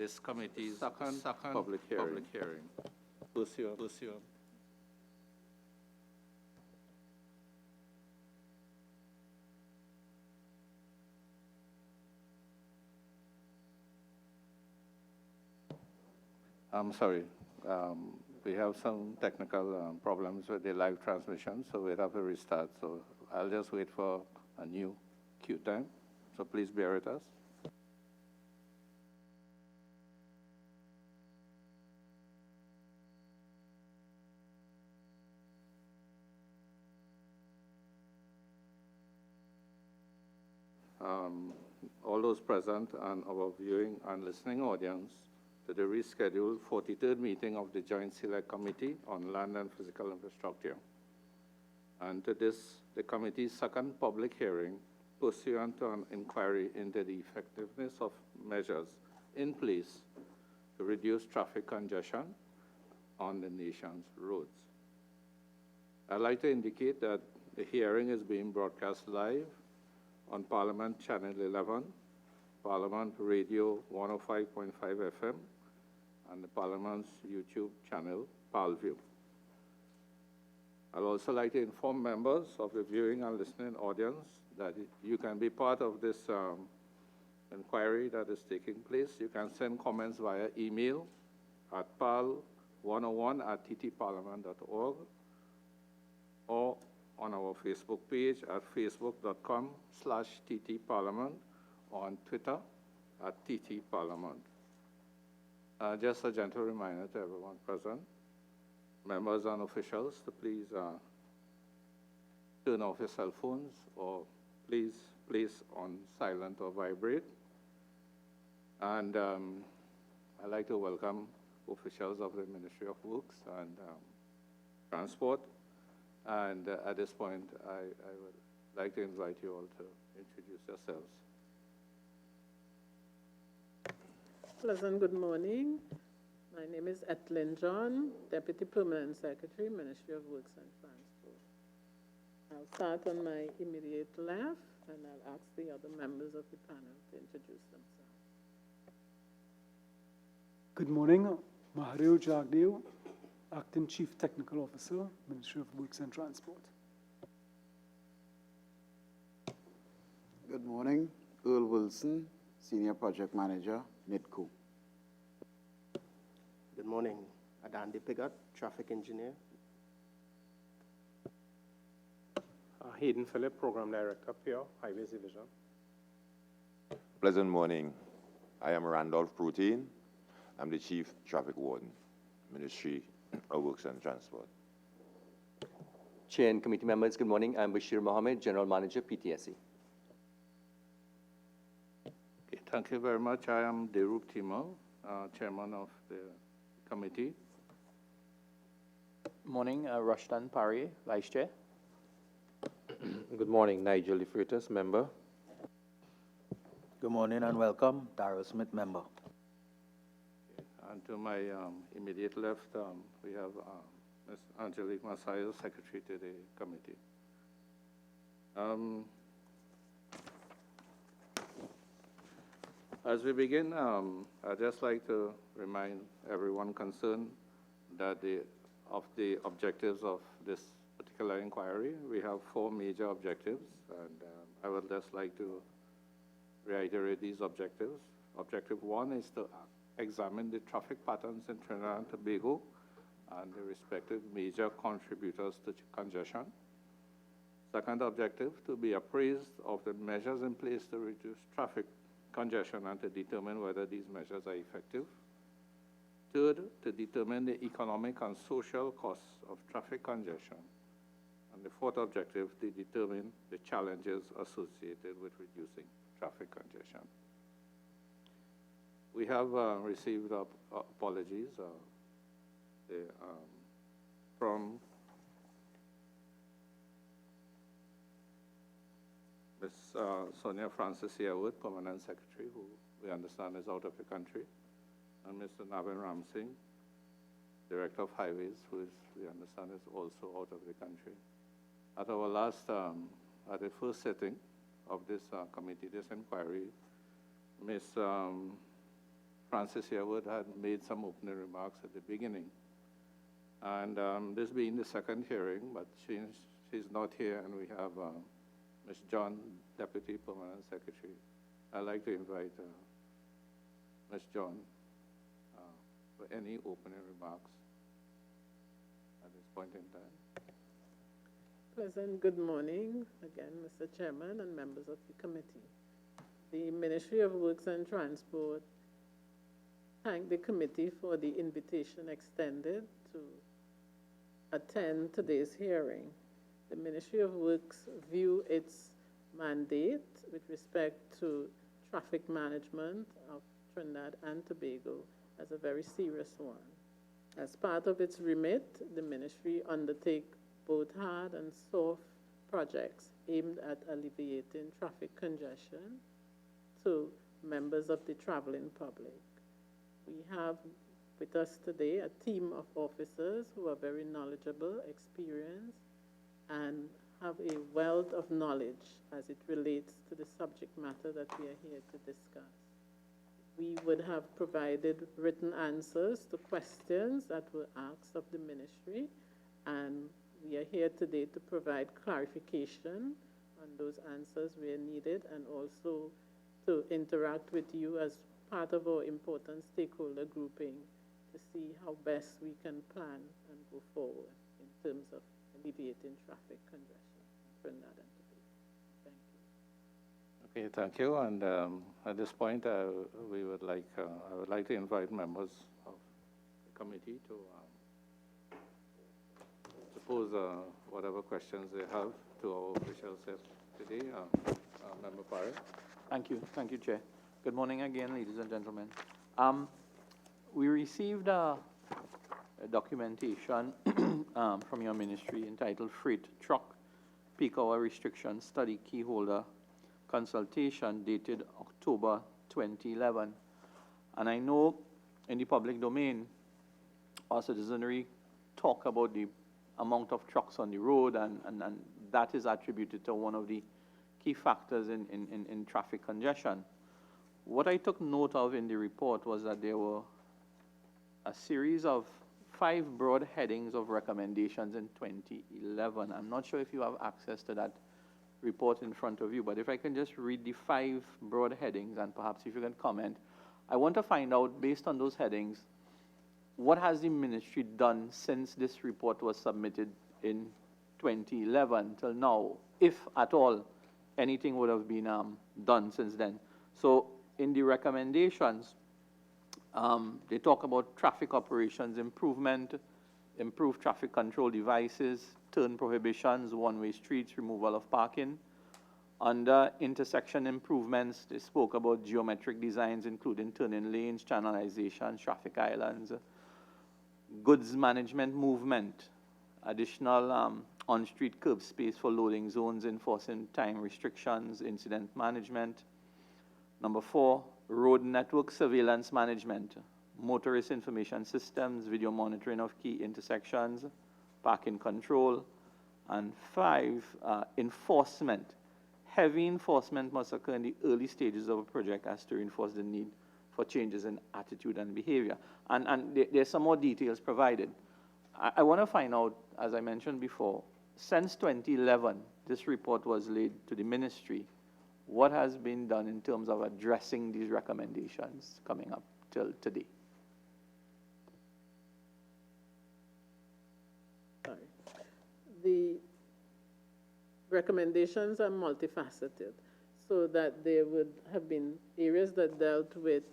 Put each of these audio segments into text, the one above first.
this committee's second public hearing. Pursuant. I'm sorry. We have some technical problems with the live transmission, so we'll have to restart. So I'll just wait for a new queue time. So please bear with us. All those present and our viewing and listening audience to the rescheduled 43rd meeting of the Joint Select Committee on Land and Physical Infrastructure. And to this, the committee's second public hearing pursuant to an inquiry into the effectiveness of measures in place to reduce traffic congestion on the nation's roads. I'd like to indicate that the hearing is being broadcast live on Parliament Channel 11, Parliament Radio 105.5 FM, and the Parliament's YouTube channel, ParlView. I'd also like to inform members of the viewing and listening audience that you can be part of this inquiry that is taking place. You can send comments via email at parl101@ttparliament.org or on our Facebook page at facebook.com/ttparliament or on Twitter at ttparliament. Just a gentle reminder to everyone present, members and officials, to please turn off your cell phones or please place on silent or vibrate. And I'd like to welcome officials of the Ministry of Works and Transport. And at this point, I would like to invite you all to introduce yourselves. Pleasant good morning. My name is Etlin John, Deputy Permanent Secretary, Ministry of Works and Transport. I'll start on my immediate left, and I'll ask the other members of the panel to introduce themselves. Good morning. Mahadev Jagdev, Acting Chief Technical Officer, Ministry of Works and Transport. Good morning. Earl Wilson, Senior Project Manager, NIDCO. Good morning. Adandi Pigat, Traffic Engineer. Hayden Phillip, Program Director, Pure Highways Division. Pleasant morning. I am Randolph Protein. I'm the Chief Traffic Warden, Ministry of Works and Transport. Chair and committee members, good morning. I'm Bashir Mohammed, General Manager, PTSE. Okay, thank you very much. I am Derup Timo, Chairman of the committee. Morning, Rushdan Pari, Vice Chair. Good morning, Nigel Lefritas, Member. Good morning and welcome, Darrell Smith, Member. And to my immediate left, we have Ms. Angelique Masayo, Secretary to the committee. As we begin, I'd just like to remind everyone concerned that of the objectives of this particular inquiry. We have 4 major objectives, and I would just like to reiterate these objectives. Objective 1 is to examine the traffic patterns in Trinidad and Tobago and the respective major contributors to congestion. Second objective, to be appraised of the measures in place to reduce traffic congestion and to determine whether these measures are effective. Third, to determine the economic and social costs of traffic congestion. And the fourth objective, to determine the challenges associated with reducing traffic congestion. We have received apologies from Ms. Sonia Francis Yearwood, Permanent Secretary, who we understand is out of the country, and Mr. Navin Ramsingh, Director of Highways, who is, we understand, is also out of the country. At our last, at the first sitting of this committee, this inquiry, Ms. Francis Sherwood had made some opening remarks at the beginning. And this being the second hearing, but she's not here, and we have Ms. John, Deputy Permanent Secretary. I'd like to invite Ms. John for any opening remarks at this point in time. Pleasant good morning again, Mr. Chairman and members of the committee. The Ministry of Works and Transport thank the committee for the invitation extended to attend today's hearing. The Ministry of Works view its mandate with respect to traffic management of Trinidad and Tobago as a very serious one. As part of its remit, the ministry undertake both hard and soft projects aimed at alleviating traffic congestion to members of the traveling public. We have with us today a team of officers who are very knowledgeable, experienced, and have a wealth of knowledge as it relates to the subject matter that we are here to discuss. We would have provided written answers to questions that were asked of the ministry, and we are here today to provide clarification on those answers where needed, and also to interact with you as part of our important stakeholder grouping to see how best we can plan and go forward in terms of alleviating traffic congestion in Trinidad and Tobago. Thank you. Okay, thank you. And at this point, I would like to invite members of the committee to pose whatever questions they have to our officials today. Member Parry. Thank you, Chair. Good morning again, ladies and gentlemen. We received a documentation from your ministry entitled Freight Truck Peak Hour Restriction Study Keyholder Consultation dated October 2011. And I know in the public domain, our citizenry talk about the amount of trucks on the road, and that is attributed to one of the key factors in traffic congestion. What I took note of in the report was that there were a series of 5 broad headings of recommendations in 2011. I'm not sure if you have access to that report in front of you, but if I can just read the 5 broad headings, and perhaps if you can comment. I want to find out, based on those headings, what has the ministry done since this report was submitted in 2011 till now, if at all anything would have been done since then. So in the recommendations, they talk about traffic operations improvement, improved traffic control devices, turn prohibitions, one-way streets, removal of parking. Under intersection improvements, they spoke about geometric designs, including turning lanes, channelizations, traffic islands, goods management movement, additional on-street curb space for loading zones, enforcing time restrictions, incident management. Number 4, road network surveillance management, motorist information systems, video monitoring of key intersections, parking control. And 5, enforcement. Heavy enforcement must occur in the early stages of a project as to reinforce the need for changes in attitude and behavior. And there's some more details provided. I want to find out, as I mentioned before, since 2011, this report was laid to the ministry. What has been done in terms of addressing these recommendations coming up till today? Sorry. The recommendations are multifaceted, so that there would have been areas that dealt with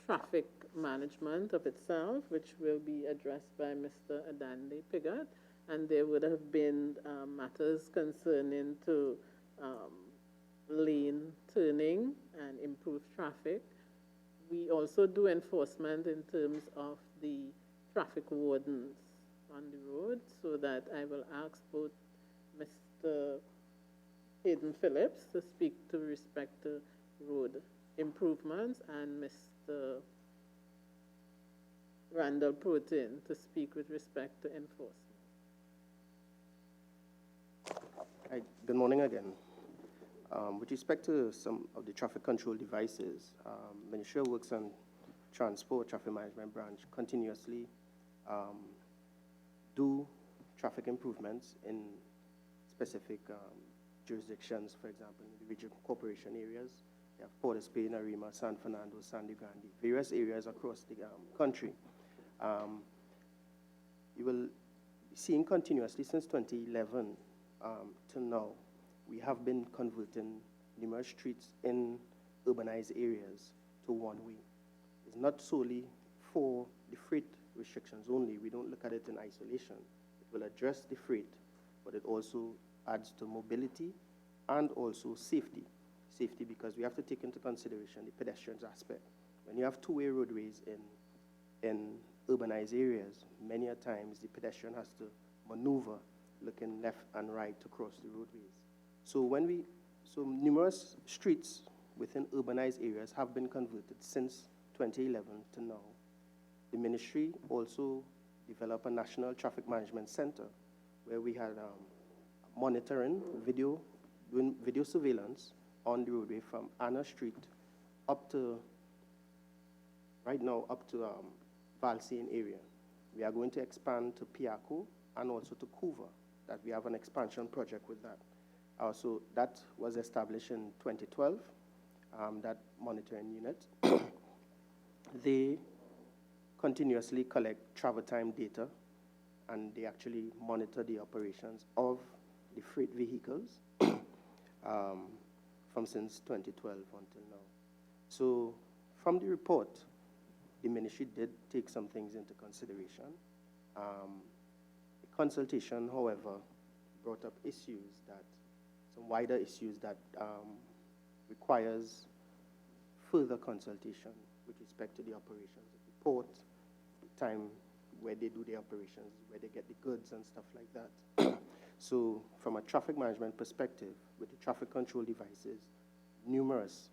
traffic management of itself, which will be addressed by Mr. Adande Piggott, and there would have been matters concerning to lane turning and improved traffic. We also do enforcement in terms of the traffic wardens on the road, so that I will ask both Mr. Hayden Phillips to speak to respect to road improvements, and Mr. Randall Protein to speak with respect to enforcement. Hi, good morning again. With respect to some of the traffic control devices, Ministry of Works and Transport Traffic Management Branch continuously do traffic improvements in specific jurisdictions, for example, in the regional corporation areas. You have Port of Spain, Arima, San Fernando, Sandy Grande, various areas across the country. You will be seeing continuously since 2011 to now, we have been converting numerous streets in urbanized areas to one-way. It's not solely for the freight restrictions only. We don't look at it in isolation. It will address the freight, but it also adds to mobility and also safety. Safety because we have to take into consideration the pedestrians aspect. When you have two-way roadways in urbanized areas, many a times the pedestrian has to maneuver looking left and right to cross the roadways. So numerous streets within urbanized areas have been converted since 2011 to now. The ministry also developed a national traffic management center where we had monitoring doing video surveillance on the roadway from Anna Street up to, right now, up to Valsean area. We are going to expand to Piaco and also to Couva, that we have an expansion project with that. So that was established in 2012, that monitoring unit. They continuously collect travel time data, and they actually monitor the operations of the freight vehicles from since 2012 until now. So from the report, the ministry did take some things into consideration. The consultation, however, brought up issues that, some wider issues that requires further consultation with respect to the operations of the port, the time where they do the operations, where they get the goods and stuff like that. So from a traffic management perspective, with the traffic control devices, numerous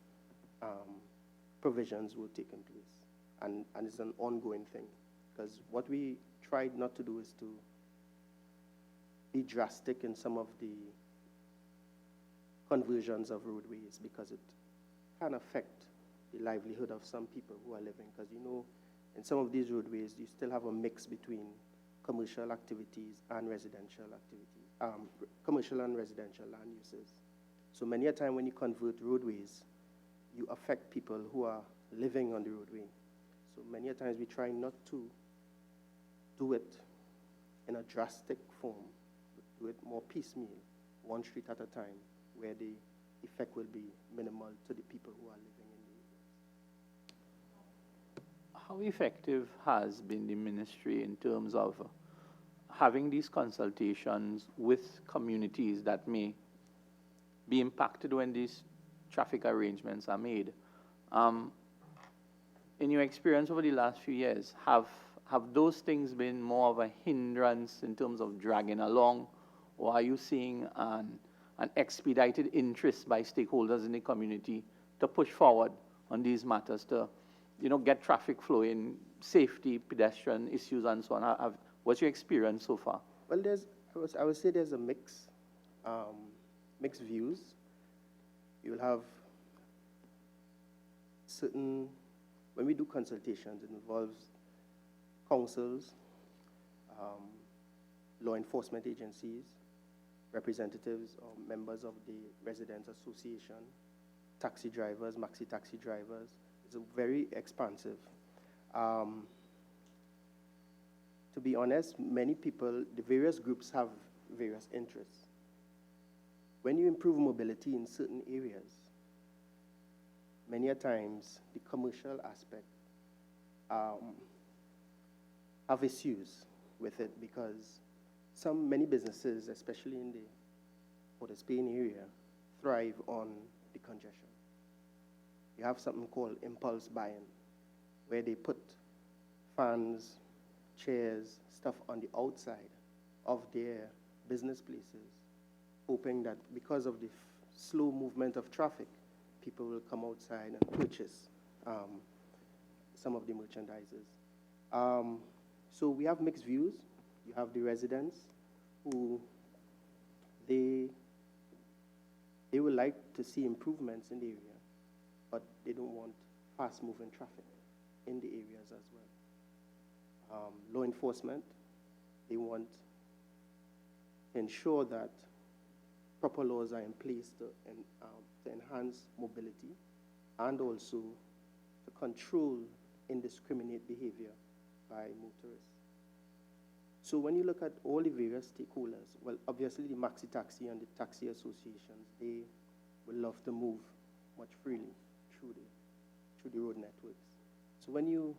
provisions were taken place. And it's an ongoing thing. Because what we tried not to do is to be drastic in some of the conversions of roadways, because it can affect the livelihood of some people who are living. Because, you know, in some of these roadways, you still have a mix between commercial activities and residential activities, commercial and residential land uses. So many a time when you convert roadways, you affect people who are living on the roadway. So many a times we try not to do it in a drastic form, do it more piecemeal, one street at a time, where the effect will be minimal to the people who are living in the areas. How effective has been the ministry in terms of having these consultations with communities that may be impacted when these traffic arrangements are made? In your experience over the last few years, have those things been more of a hindrance in terms of dragging along, or are you seeing an expedited interest by stakeholders in the community to push forward on these matters to, you know, get traffic flowing, safety, pedestrian issues, and so on? What's your experience so far? Well, I would say there's a mixed views. You'll have certain, when we do consultations, it involves councils, law enforcement agencies, representatives or members of the Residents Association, taxi drivers, maxi taxi drivers. It's a very expansive. To be honest, many people, the various groups have various interests. When you improve mobility in certain areas, many a times the commercial aspect have issues with it, because many businesses, especially in the Port of Spain area, thrive on the congestion. You have something called impulse buying, where they put fans, chairs, stuff on the outside of their business places, hoping that because of the slow movement of traffic, people will come outside and purchase some of the merchandises. So we have mixed views. You have the residents who they would like to see improvements in the area, but they don't want fast-moving traffic. in the areas as well. Law enforcement, they want to ensure that proper laws are in place to enhance mobility and also to control indiscriminate behavior by motorists. So when you look at all the various stakeholders, well, obviously the maxi taxi and the taxi associations, they would love to move much freely through the road networks. So when you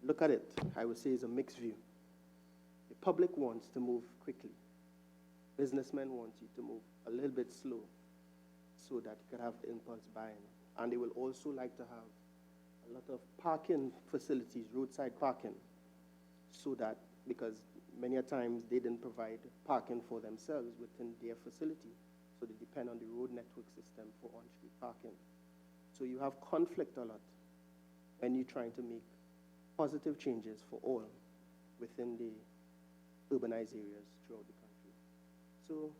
look at it, I would say it's a mixed view. The public wants to move quickly. Businessmen want you to move a little bit slow so that you can have impulse buying. And they will also like to have a lot of parking facilities, roadside parking, so that, because many a times they didn't provide parking for themselves within their facility, so they depend on the road network system for on-street parking. So you have conflict a lot when you're trying to make positive changes for all within the urbanized areas throughout the country. So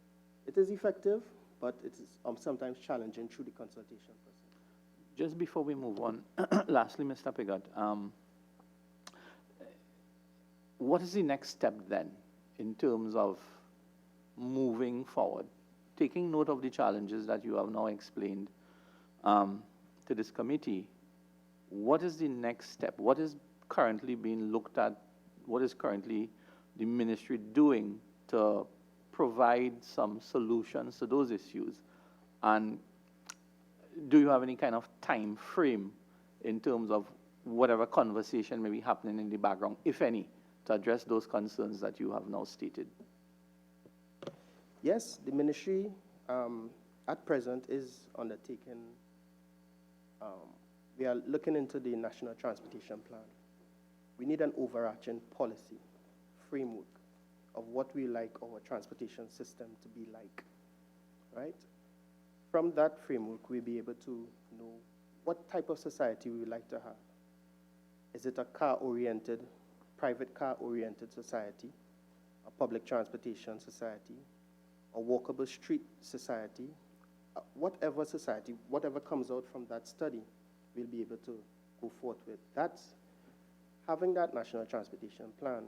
it is effective, but it is sometimes challenging through the consultation process. Just before we move on, lastly, Mr. Piggott, what is the next step then in terms of moving forward? Taking note of the challenges that you have now explained to this committee, what is the next step? What is currently being looked at? What is currently the ministry doing to provide some solutions to those issues? And do you have any kind of time frame in terms of whatever conversation may be happening in the background, if any, to address those concerns that you have now stated? Yes, the ministry at present is undertaking, we are looking into the National Transportation Plan. We need an overarching policy framework of what we like our transportation system to be like, right? From that framework, we'll be able to know what type of society we would like to have. Is it a car-oriented, private car-oriented society, a public transportation society, a walkable street society? Whatever society, whatever comes out from that study, we'll be able to go forth with. Having that National Transportation Plan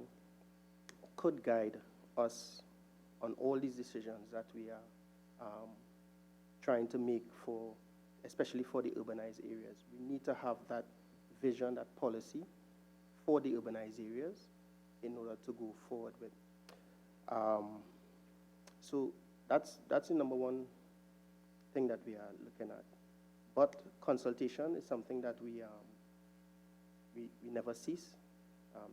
could guide us on all these decisions that we are trying to make for, especially for the urbanized areas. We need to have that vision, that policy for the urbanized areas in order to go forward with. So that's the number one thing that we are looking at. But consultation is something that we never cease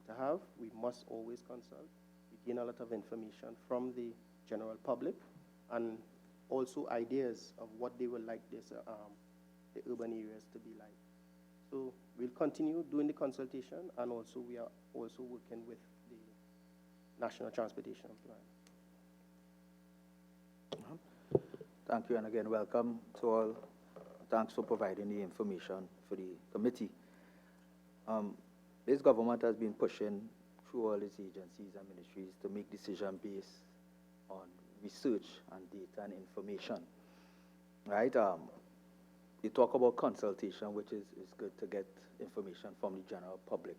to have. We must always consult. We gain a lot of information from the general public and also ideas of what they would like the urban areas to be like. So we'll continue doing the consultation, and also we are also working with the National Transportation Plan. Thank you, and again, welcome to all. Thanks for providing the information for the committee. This government has been pushing through all its agencies and ministries to make decisions based on research and data and information, right? You talk about consultation, which is good to get information from the general public.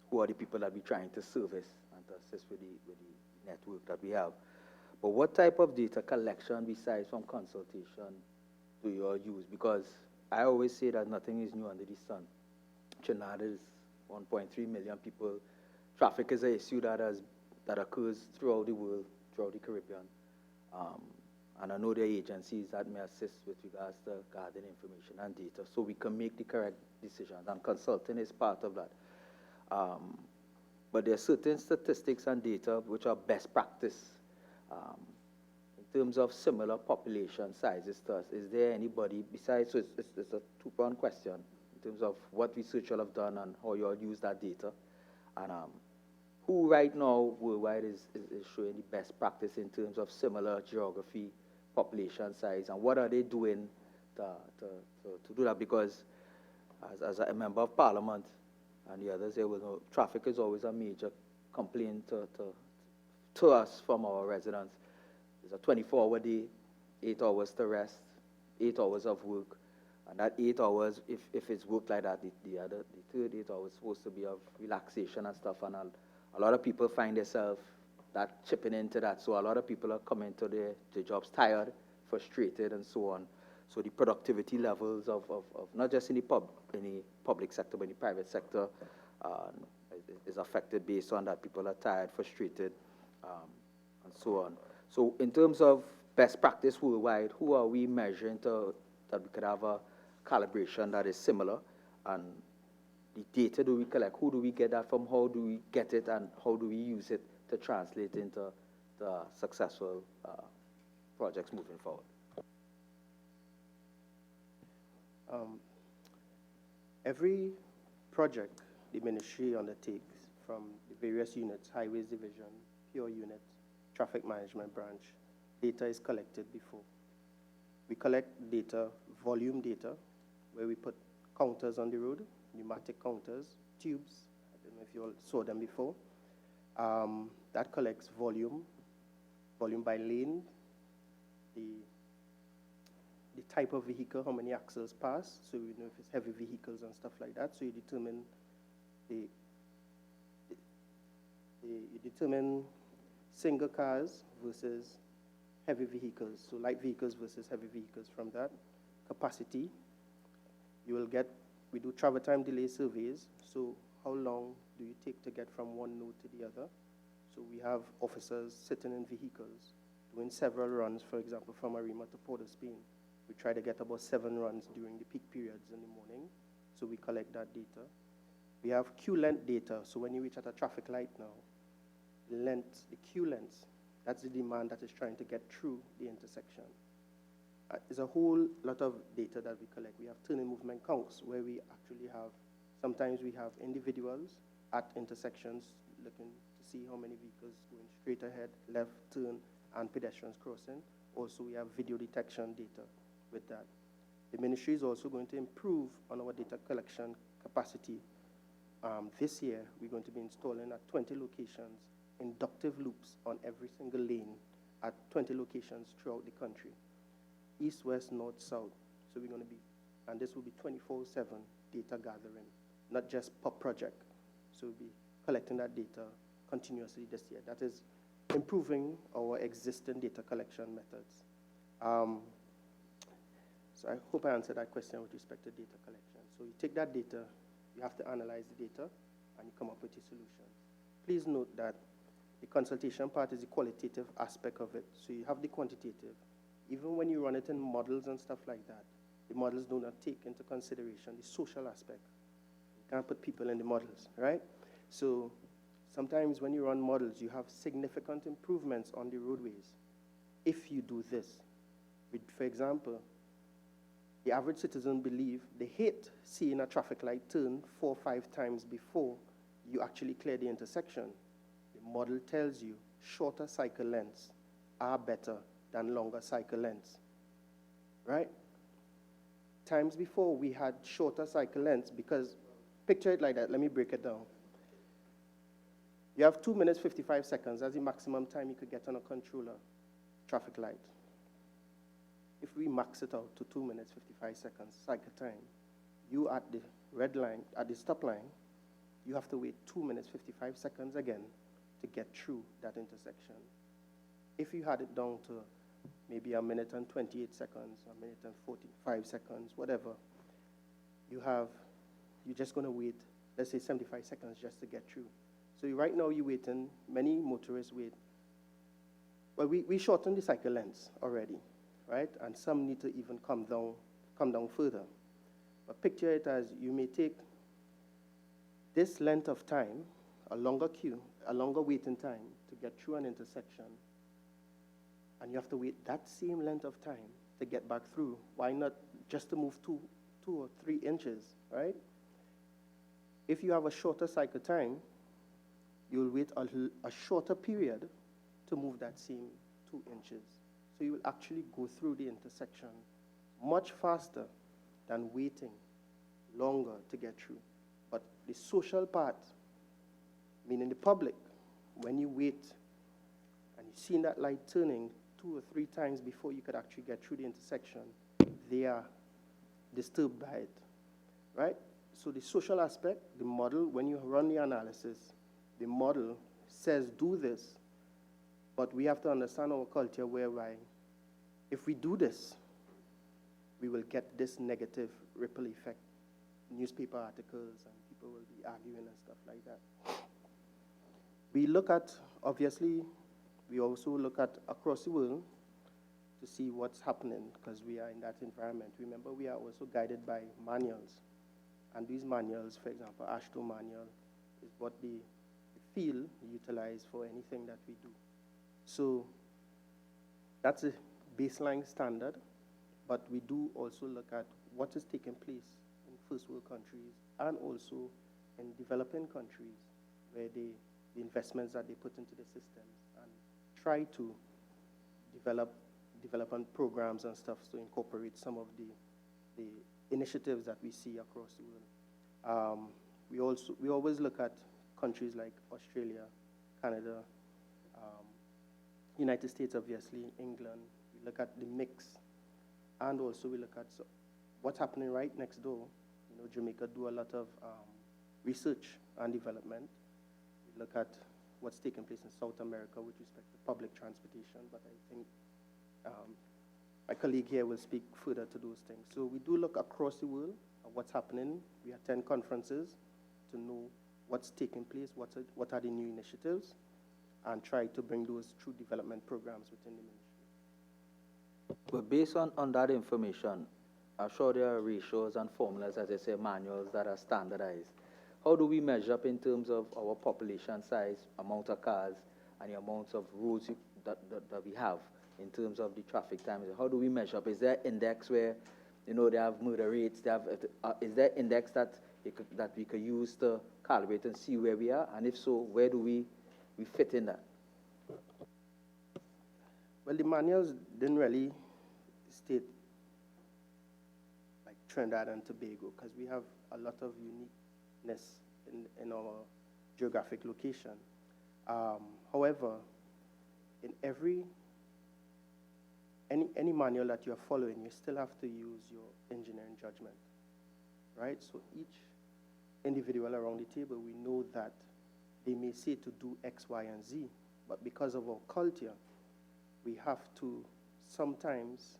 Who are the people that we're trying to service and to assist with the network that we have? But what type of data collection besides from consultation do you all use? Because I always say that nothing is new under the sun. Trinidad is 1.3 million people. Traffic is an issue that occurs throughout the world, throughout the Caribbean. And I know there are agencies that may assist with regards to gathering information and data so we can make the correct decisions, and consulting is part of that. But there are certain statistics and data which are best practice. In terms of similar population sizes to us, is there anybody besides, so it's a two-pronged question in terms of what research you all have done and how you all use that data, and who right now worldwide is showing the best practice in terms of similar geography, population size, and what are they doing to do that? Because as a member of Parliament and the others here will know, traffic is always a major complaint to us from our residents. It's a 24-hour day, 8 hours to rest, 8 hours of work, And that 8 hours, if it's worked like that, the third 8 hours is supposed to be of relaxation and stuff. And a lot of people find themselves that chipping into that. So a lot of people are coming to their jobs tired, frustrated, and so on. So the productivity levels of not just in the public sector, but in the private sector is affected based on that. People are tired, frustrated, and so on. So in terms of best practice worldwide, who are we measuring that we could have a calibration that is similar? And the data do we collect? Who do we get that from? How do we get it? And how do we use it to translate into the successful projects moving forward? Every project the ministry undertakes from the various units, highways division, pure unit, traffic management branch, data is collected before. We collect data, volume data, where we put counters on the road, pneumatic counters, tubes. I don't know if you all saw them before. That collects volume by lane, the type of vehicle, how many axles pass, so we know if it's heavy vehicles and stuff like that. So you determine single cars versus heavy vehicles, so light vehicles versus heavy vehicles. From that capacity, you will get, we do travel time delay surveys, so how long do you take to get from one node to the other? So we have officers sitting in vehicles doing several runs, for example, from Arima to Port of Spain. We try to get about 7 runs during the peak periods in the morning, so we collect that data. We have queue length data, so when you reach at a traffic light now, the queue length, that's the demand that is trying to get through the intersection. There's a whole lot of data that we collect. We have turning movement counts, where we actually have, sometimes we have individuals at intersections looking to see how many vehicles going straight ahead, left, turn, and pedestrians crossing. Also, we have video detection data with that. The ministry is also going to improve on our data collection capacity. This year, we're going to be installing at 20 locations inductive loops on every single lane at 20 locations throughout the country. East, west, north, south. So we're going to be, and this will be 24/7 data gathering, not just per project. So we'll be collecting that data continuously this year. That is improving our existing data collection methods. So I hope I answered that question with respect to data collection. So you take that data, you have to analyze the data, and you come up with a solution. Please note that the consultation part is the qualitative aspect of it. So you have the quantitative. Even when you run it in models and stuff like that, the models do not take into consideration the social aspect. You can't put people in the models, right? So sometimes when you run models, you have significant improvements on the roadways if you do this. For example, the average citizen they hate seeing a traffic light turn 4 or 5 times before you actually clear the intersection. The model tells you shorter cycle lengths are better than longer cycle lengths, right? Times before we had shorter cycle lengths because, picture it like that, let me break it down. You have 2 minutes, 55 seconds. That's the maximum time you could get on a controller traffic light. If we max it out to 2 minutes, 55 seconds cycle time, you at the red line, at the stop line, you have to wait 2 minutes, 55 seconds again to get through that intersection. If you had it down to maybe 1 minute and 28 seconds, 1 minute and 45 seconds, whatever, you're just going to wait, let's say 75 seconds just to get through. So right now you're waiting, many motorists wait. Well, we shortened the cycle lengths already, right? And some need to even come down further. But picture it as you may take this length of time, a longer queue, a longer waiting time to get through an intersection, and you have to wait that same length of time to get back through. Why not just to move 2 or 3 inches, right? If you have a shorter cycle time, you'll wait a shorter period to move that same 2 inches. So you will actually go through the intersection much faster than waiting longer to get through. But the social part, meaning the public, when you wait and you've seen that light turning 2 or 3 times before you could actually get through the intersection, they are disturbed by it, right? So the social aspect, the model, when you run the analysis, the model says do this, but we have to understand our culture whereby if we do this, we will get this negative ripple effect, newspaper articles, and people will be arguing and stuff like that. We look at, obviously, we also look at across the world to see what's happening because we are in that environment. Remember, we are also guided by manuals. And these manuals, for example, AASHTO manual, is what the field utilize for anything that we do. So that's a baseline standard, but we do also look at what is taking place in first world countries and also in developing countries where the investments that they put into the systems and try to development programs and stuff to incorporate some of the initiatives that we see across the world. We always look at countries like Australia, Canada, United States, obviously, England. We look at the mix, and also we look at what's happening right next door. You know, Jamaica do a lot of research and development. We look at what's taking place in South America with respect to public transportation, but I think my colleague here will speak further to those things. So we do look across the world at what's happening. We attend conferences to know what's taking place, what are the new initiatives, and try to bring those through development programs within the ministry. But based on that information, I'm sure there are ratios and formulas, as I say, manuals that are standardized. How do we measure up in terms of our population size, amount of cars, and the amount of roads that we have in terms of the traffic time? How do we measure up? Is there an index where, you know, they have murder rates? Is there an index that we could use to calibrate and see where we are? And if so, where do we fit in that? Well, the manuals didn't really state like Trinidad and Tobago because we have a lot of uniqueness in our geographic location. However, in any manual that you're following, you still have to use your engineering judgment, right? So each individual around the table, we know that they may say to do X, Y, and Z, but because of our culture, we have to sometimes,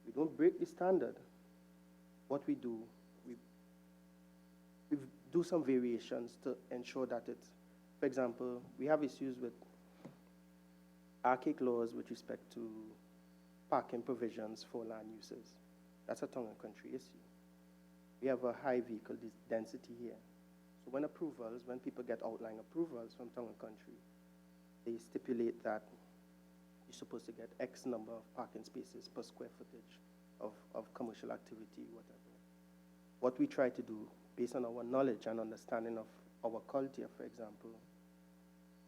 we don't break the standard. What we do, we do some variations to ensure that it's, for example, we have issues with archaic laws with respect to parking provisions for land uses. That's a tongue and country issue. We have a high vehicle density here. So when people get outline approvals from tongue and country, they stipulate that you're supposed to get X number of parking spaces per square footage of commercial activity, whatever. What we try to do, based on our knowledge and understanding of our culture, for example,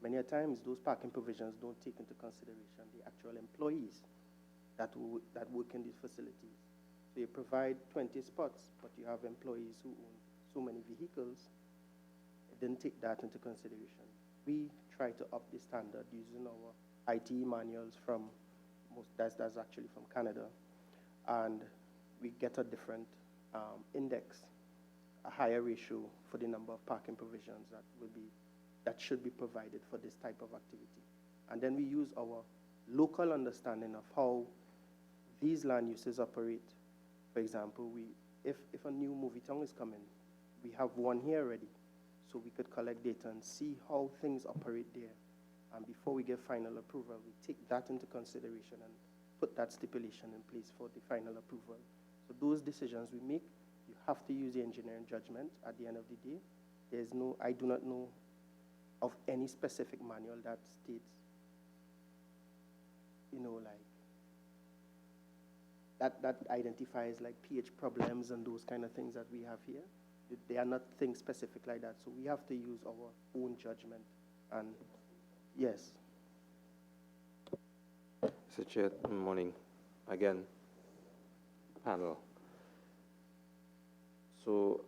many a times those parking provisions don't take into consideration the actual employees that work in these facilities. So you provide 20 spots, but you have employees who own so many vehicles. It didn't take that into consideration. We try to up the standard using our ITE manuals from that's actually from Canada, and we get a different index, a higher ratio for the number of parking provisions that should be provided for this type of activity. And then we use our local understanding of how these land uses operate. For example, if a new movie town is coming, we have one here already, so we could collect data and see how things operate there. And before we give final approval, we take that into consideration and put that stipulation in place for the final approval. So those decisions we make, you have to use the engineering judgment at the end of the day. I do not know of any specific manual that states, you know, like, that identifies like pH problems and those kind of things that we have here. They are not things specific like that. So we have to use our own judgment. And yes. Mr. Chair, good morning. Again, panel. So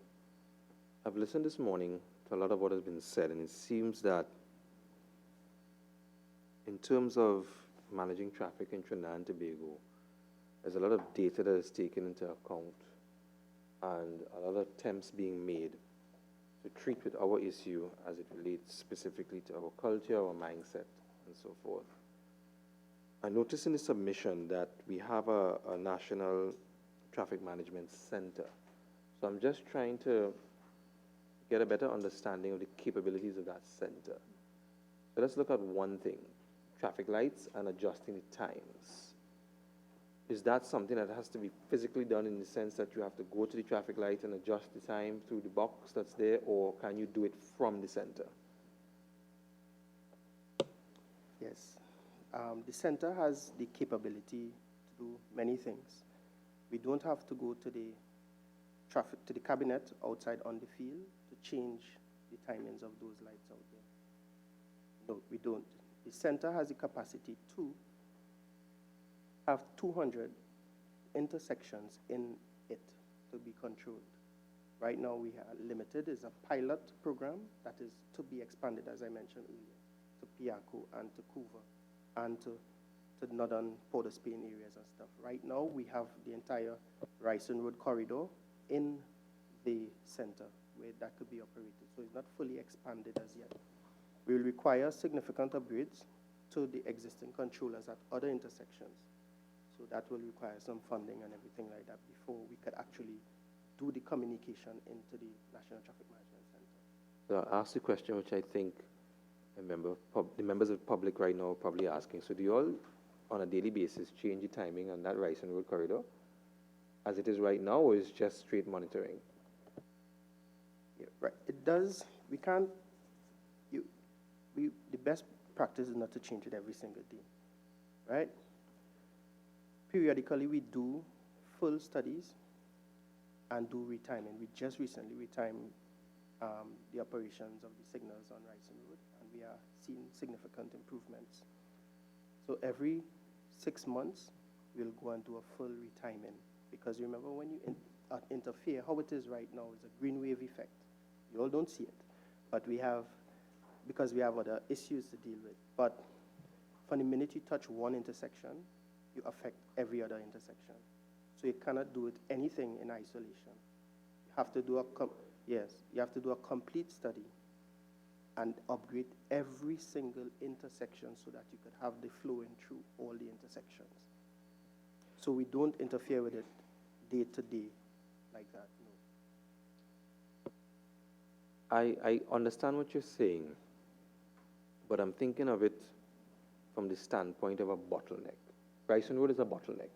I've listened this morning to a lot of what has been said, and it seems that in terms of managing traffic in Trinidad and Tobago, there's a lot of data that is taken into account and a lot of attempts being made to treat with our issue as it relates specifically to our culture, our mindset, and so forth. I noticed in the submission that we have a National Traffic Management Center. So I'm just trying to get a better understanding of the capabilities of that center. So let's look at one thing, traffic lights and adjusting the times. Is that something that has to be physically done in the sense that you have to go to the traffic light and adjust the time through the box that's there, or can you do it from the center? Yes. The center has the capability to do many things. We don't have to go to the cabinet outside on the field to change the timings of those lights out there. No, we don't. The center has the capacity to have 200 intersections in it to be controlled. Right now we are limited. It's a pilot program that is to be expanded, as I mentioned earlier, to Piaco and to Couva and to northern Port of Spain areas and stuff. Right now we have the entire Ryson Road corridor in the center where that could be operated. So it's not fully expanded as yet. We will require significant upgrades to the existing controllers at other intersections. So that will require some funding and everything like that before we could actually do the communication into the National Traffic Management Center. So I'll ask the question which I think the members of the public right now are probably asking. So do you all, on a daily basis, change the timing on that Ryson Road corridor as it is right now, or is it just straight monitoring? Yeah, right. It does. We can't. The best practice is not to change it every single day, right? Periodically, we do full studies and do retiming. We just recently retimed the operations of the signals on Ryson Road, and we are seeing significant improvements. So every 6 months, we'll go and do a full retiming. Because remember, when you interfere, how it is right now is a green wave effect. You all don't see it, but because we have other issues to deal with. But from the minute you touch one intersection, you affect every other intersection. So you cannot do anything in isolation. You have to do you have to do a complete study and upgrade every single intersection so that you could have the flowing through all the intersections. So we don't interfere with it day to day like that, no. I understand what you're saying, but I'm thinking of it from the standpoint of a bottleneck. Ryson Road is a bottleneck,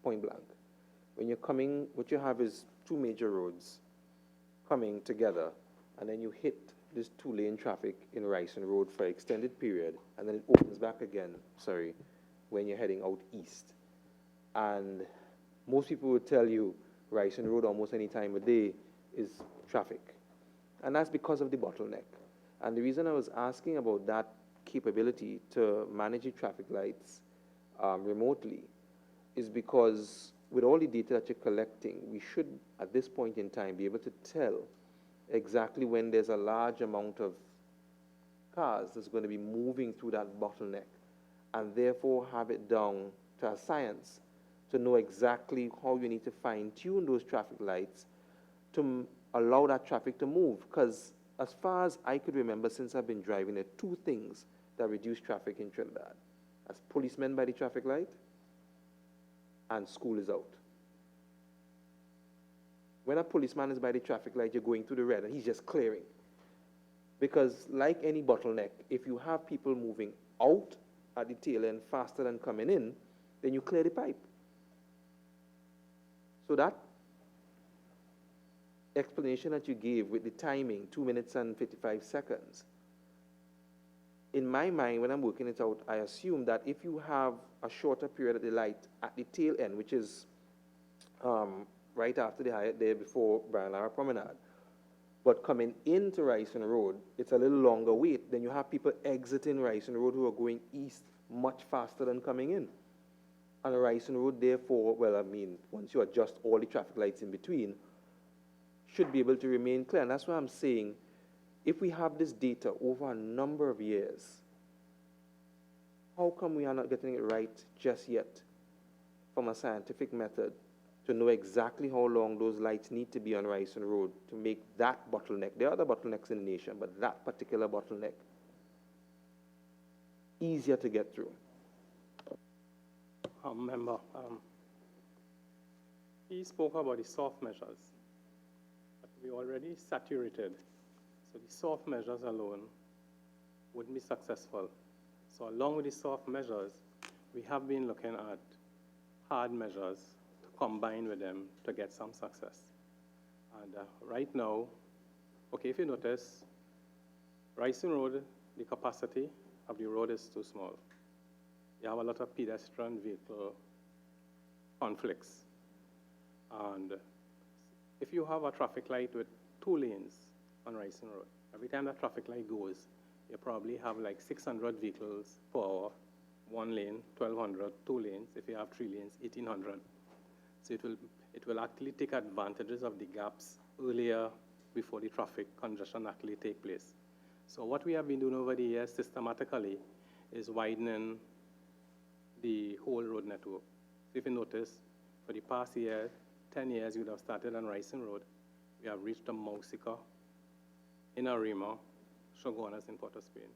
point blank. When you're coming, what you have is two major roads coming together, and then you hit this two-lane traffic in Ryson Road for an extended period, and then it opens back again, when you're heading out east. And most people would tell you Ryson Road almost any time of day is traffic. And that's because of the bottleneck. And the reason I was asking about that capability to manage the traffic lights remotely is because with all the data that you're collecting, we should, at this point in time, be able to tell exactly when there's a large amount of cars that's going to be moving through that bottleneck, and therefore have it down to a science to know exactly how you need to fine-tune those traffic lights to allow that traffic to move. Because as far as I could remember since I've been driving, there are two things that reduce traffic in Trinidad. That's policemen by the traffic light and school is out. When a policeman is by the traffic light, you're going through the red and he's just clearing. Because like any bottleneck, if you have people moving out at the tail end faster than coming in, then you clear the pipe. So that explanation that you gave with the timing, 2 minutes and 55 seconds, in my mind, when I'm working it out, I assume that if you have a shorter period of the light at the tail end, which is right after the Hyatt there before Brian Lara Promenade, but coming into Ryson Road, it's a little longer wait. Then you have people exiting Ryson Road who are going east much faster than coming in. And Ryson Road, therefore, once you adjust all the traffic lights in between, should be able to remain clear. And that's why I'm saying, if we have this data over a number of years, how come we are not getting it right just yet from a scientific method to know exactly how long those lights need to be on Ryerson Road to make that bottleneck. There are other bottlenecks in the nation, but that particular bottleneck easier to get through. Member, he spoke about the soft measures, but we already saturated. So the soft measures alone wouldn't be successful. So along with the soft measures, we have been looking at hard measures to combine with them to get some success. And right now, okay, if you notice, Ryerson Road, the capacity of the road is too small. You have a lot of pedestrian vehicle conflicts. And if you have a traffic light with 2 lanes on Ryerson Road, every time that traffic light goes, you probably have like 600 vehicles per hour, 1 lane, 1,200, 2 lanes. If you have 3 lanes, 1,800. So it will actually take advantages of the gaps earlier before the traffic congestion actually take place. So what we have been doing over the years systematically is widening the whole road network. So if you notice, for the past year, 10 years, we would have started on Ryerson Road. We have reached Mausica, in Arima, Shogunas in Port of Spain.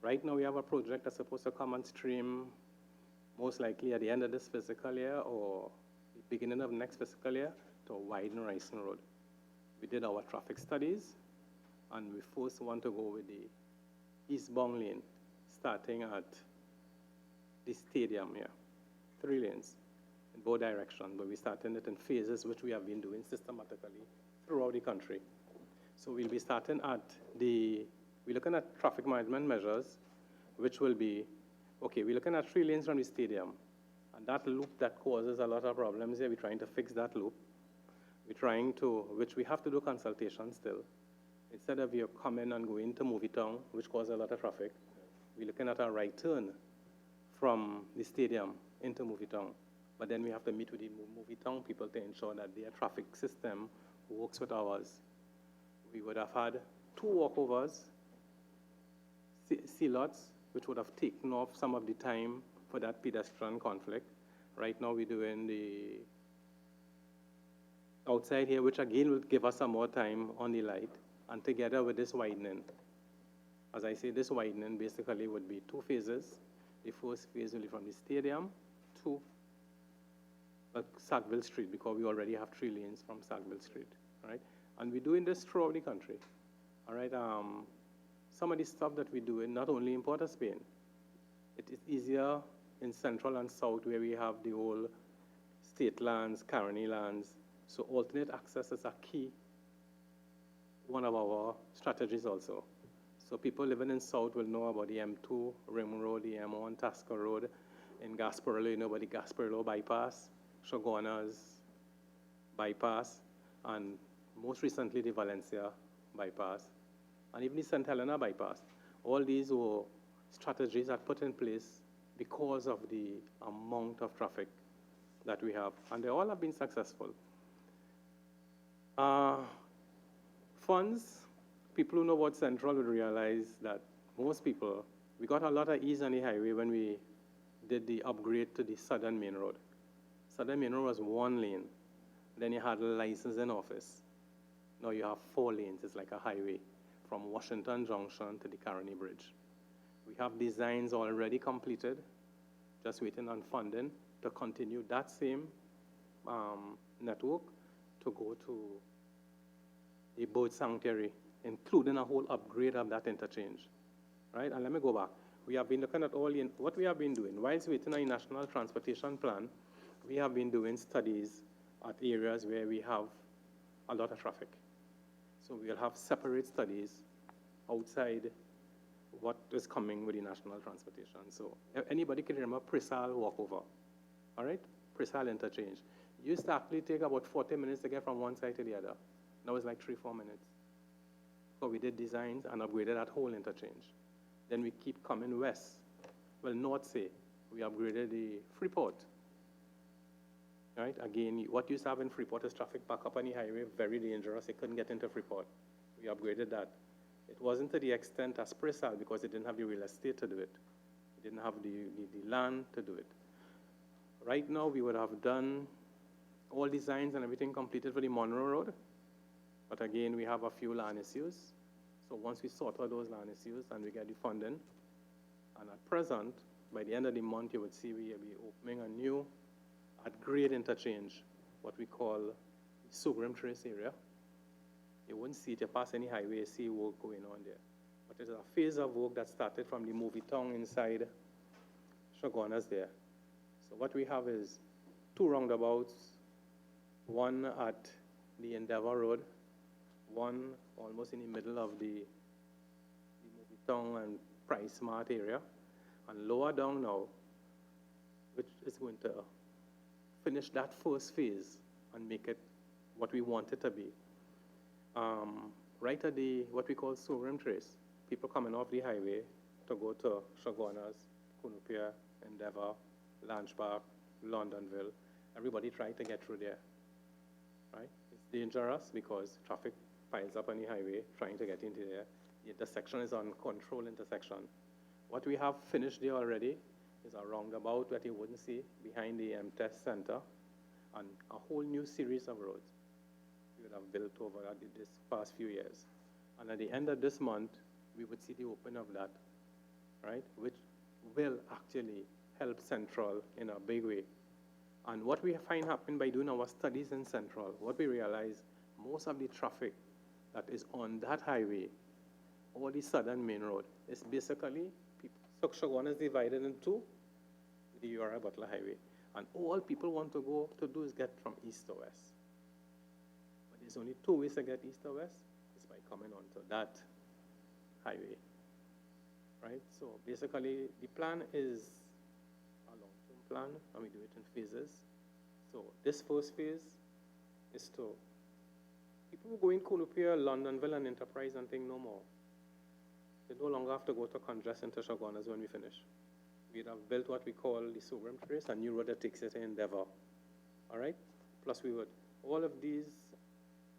Right now, we have a project that's supposed to come on stream most likely at the end of this fiscal year or the beginning of next fiscal year to widen Ryerson Road. We did our traffic studies, and we first want to go with the eastbound lane, starting at the stadium here, 3 lanes in both directions, but we're starting it in phases, which we have been doing systematically throughout the country. So we'll be starting at we're looking at traffic management measures, which will be, okay, we're looking at 3 lanes from the stadium, and that loop that causes a lot of problems here, we're trying to fix that loop. We're trying to, which we have to do consultation still. Instead of you coming and going to Movie Town, which causes a lot of traffic, we're looking at a right turn from the stadium into Movie Town. But then we have to meet with the Movie Town people to ensure that their traffic system works with ours. We would have had 2 walkovers, C-lots, which would have taken off some of the time for that pedestrian conflict. Right now we're doing the outside here, which again will give us some more time on the light, and together with this widening. As I say, this widening basically would be 2 phases. The first phase will be from the stadium to Sackville Street, because we already have 3 lanes from Sackville Street, all right? And we're doing this throughout the country, all right? Some of the stuff that we're doing, not only in Port of Spain, it is easier in central and south where we have the whole state lands, Caroni lands. So alternate access is a key, one of our strategies also. So people living in south will know about the M2 Rim Road, the M1 Tasker Road. In Gasparillo, you know about the Gasparillo bypass, Shogunas bypass, and most recently the Valencia bypass, and even the St. Helena bypass. All these were strategies that put in place because of the amount of traffic that we have, and they all have been successful. Funds, people who know about Central would realize that most people, we got a lot of ease on the highway when we did the upgrade to the Southern Main Road. Southern Main Road was 1 lane. Then you had a license in office. Now you have 4 lanes. It's like a highway from Washington Junction to the Caroni Bridge. We have designs already completed, just waiting on funding to continue that same network to go to the bird sanctuary, including a whole upgrade of that interchange, right? And let me go back. We have been looking at what we have been doing. Whilst waiting on a national transportation plan, we have been doing studies at areas where we have a lot of traffic. So we'll have separate studies outside what is coming with the national transportation. So anybody can remember Prisal walkover, all right? Prisal interchange. It used to actually take about 40 minutes to get from one side to the other. Now it's like 3-4 minutes. So we did designs and upgraded that whole interchange. Then we keep coming west. Well, north say, we upgraded the Freeport. Right? Again, what used to have in Freeport is traffic back up on the highway, very dangerous. They couldn't get into Freeport. We upgraded that. It wasn't to the extent as Prisal because it didn't have the real estate to do it. It didn't have the land to do it. Right now, we would have done all designs and everything completed for the Monroe Road. But again, we have a few land issues. So once we sort out those land issues and we get the funding, and at present, by the end of the month, you would see we will be opening a new at-grade interchange, what we call the Sugrim Trace area. You wouldn't see it, you pass any highway, you see work going on there. But there's a phase of work that started from the movie town inside Chaguanas there. So what we have is 2 roundabouts, one at the Endeavour Road, one almost in the middle of the movie town and Price Mart area, and lower down now, which is going to finish that first phase and make it what we want it to be. Right at the, what we call Sugrim Trace, people coming off the highway to go to Chaguanas, Cunupia, Endeavour, Lanchpark, Londonville, everybody trying to get through there, right? It's dangerous because traffic piles up on the highway trying to get into there. The intersection is an uncontrolled intersection. What we have finished there already is a roundabout that you wouldn't see behind the test center and a whole new series of roads we would have built over this past few years. And at the end of this month, we would see the opening of that, right? Which will actually help Central in a big way. And what we find happen by doing our studies in Central, what we realize, most of the traffic that is on that highway, or the southern main road, is basically, Chaguanas is divided into 2, the Uriah Butler Highway. And all people want to go to do is get from east to west. But there's only 2 ways to get east to west, is by coming onto that highway, right? So basically, the plan is a long-term plan, and we do it in phases. So this first phase is to, people who go in Cunupia, Londonville, and Enterprise and think no more. They no longer have to go to Congestion to Chaguanas when we finish. We'd have built what we call the Sugrim Trace, a new road that takes it to Endeavour, all right? Plus we would, all of these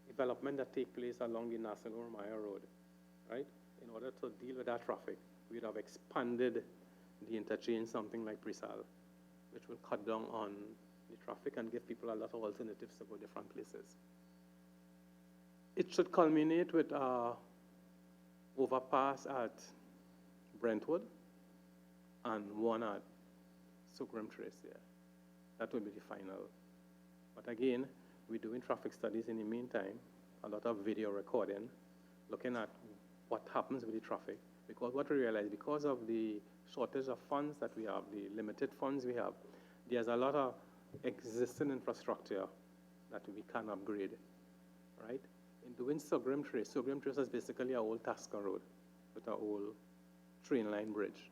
development that take place along the Nassau Maya Road, right? In order to deal with that traffic, we'd have expanded the interchange, something like Presal, which will cut down on the traffic and give people a lot of alternatives to go different places. It should culminate with overpass at Brentwood and one at Sugrim Trace there. That will be the final. But again, we're doing traffic studies in the meantime, a lot of video recording, looking at what happens with the traffic. Because what we realize, because of the shortage of funds that we have, the limited funds we have, there's a lot of existing infrastructure that we can upgrade, right? In doing Sugrim Trace is basically an old Tasker Road with an old train line bridge.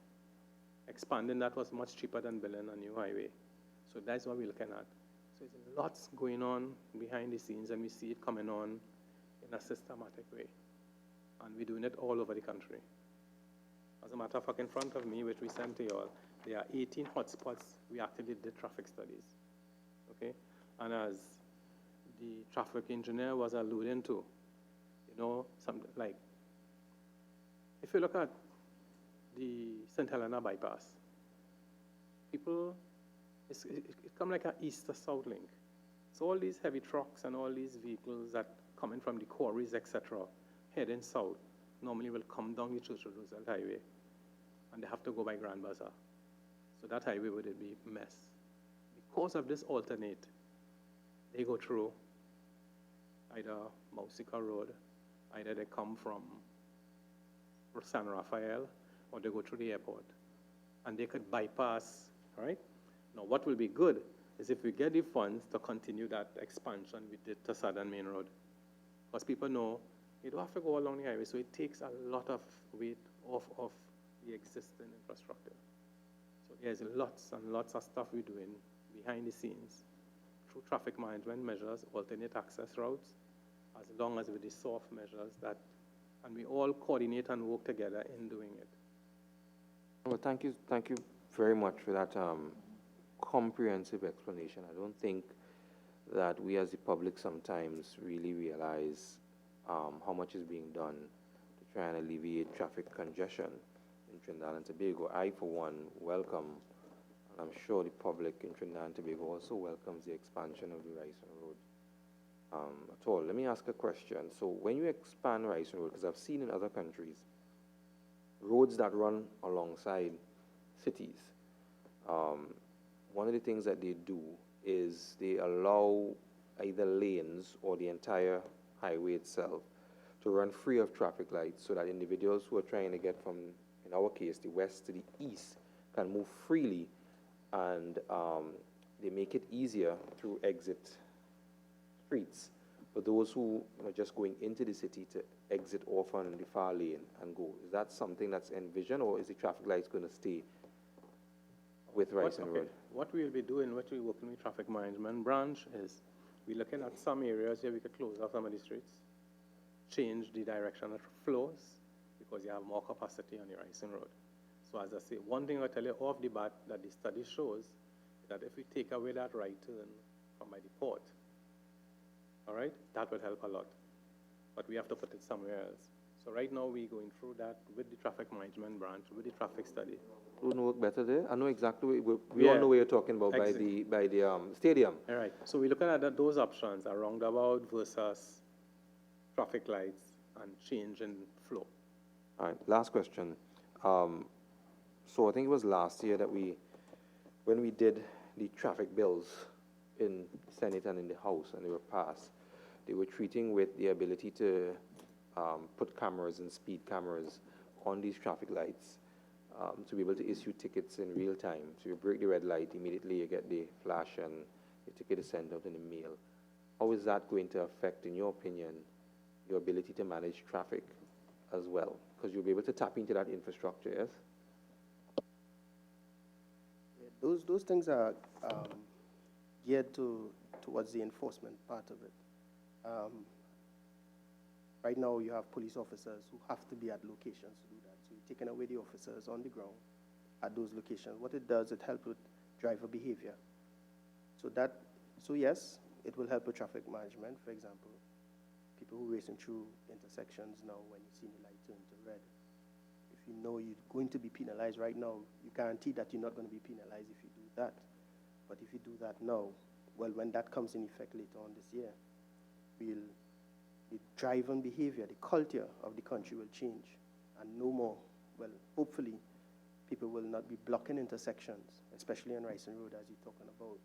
Expanding that was much cheaper than building a new highway. So that's what we're looking at. So there's lots going on behind the scenes, and we see it coming on in a systematic way. And we're doing it all over the country. As a matter of fact, in front of me, which we sent to you all, there are 18 hotspots we actually did traffic studies, okay? And as the traffic engineer was alluding to, you know, something like, if you look at the St. Helena bypass, people, it come like an east to south link. So all these heavy trucks and all these vehicles that coming from the quarries, etc., heading south, normally will come down the Churchill Roosevelt Highway, and they have to go by Grand Bazaar. So that highway would be a mess. Because of this alternate, they go through either Mausica Road, either they come from San Rafael, or they go through the airport. And they could bypass, right? Now, what will be good is if we get the funds to continue that expansion we did to Southern Main Road. Because people know you don't have to go along the highway, so it takes a lot of weight off of the existing infrastructure. So there's lots and lots of stuff we're doing behind the scenes through traffic management measures, alternate access routes, as long as with the soft measures that, and we all coordinate and work together in doing it. Well, thank you very much for that comprehensive explanation. I don't think that we as the public sometimes really realize how much is being done to try and alleviate traffic congestion in Trinidad and Tobago. I, for one, welcome And I'm sure the public in Trinidad and Tobago also welcomes the expansion of the Ryson Road at all. Let me ask a question. So when you expand Ryson Road, because I've seen in other countries, roads that run alongside cities, one of the things that they do is they allow either lanes or the entire highway itself to run free of traffic lights so that individuals who are trying to get from, in our case, the west to the east can move freely, and they make it easier through exit streets for those who are just going into the city to exit off on the far lane and go. Is that something that's envisioned, or is the traffic lights going to stay with Ryson Road? What we'll be doing, what we're working with traffic management branch is we're looking at some areas where we could close off some of the streets, change the direction of flows, because you have more capacity on the Ryson Road. So as I say, one thing I'll tell you off the bat that the study shows that if we take away that right turn from by the port, all right, that would help a lot. But we have to put it somewhere else. So right now we're going through that with the traffic management branch, with the traffic study. Wouldn't work better there? I know exactly, we all know what you're talking about by the stadium. All right, so we're looking at those options, a roundabout versus traffic lights and change in flow. All right, last question. So I think it was last year that when we did the traffic bills in Senate and in the House, and they were passed, they were treating with the ability to put cameras and speed cameras on these traffic lights to be able to issue tickets in real time. So you break the red light, immediately you get the flash and your ticket is sent out in the mail. How is that going to affect, in your opinion, your ability to manage traffic as well? Because you'll be able to tap into that infrastructure, yes? Yeah, those things are geared towards the enforcement part of it. Right now, you have police officers who have to be at locations to do that. So you're taking away the officers on the ground at those locations. What it does, it helps with driver behavior. So yes, it will help with traffic management. For example, people who are racing through intersections now, when you see the light turn to red, if you know you're going to be penalized right now, you guarantee that you're not going to be penalized if you do that. But if you do that now, well, when that comes in effect later on this year, the driving behavior, the culture of the country will change, and no more, well, hopefully, people will not be blocking intersections, especially on Ryson Road, as you're talking about,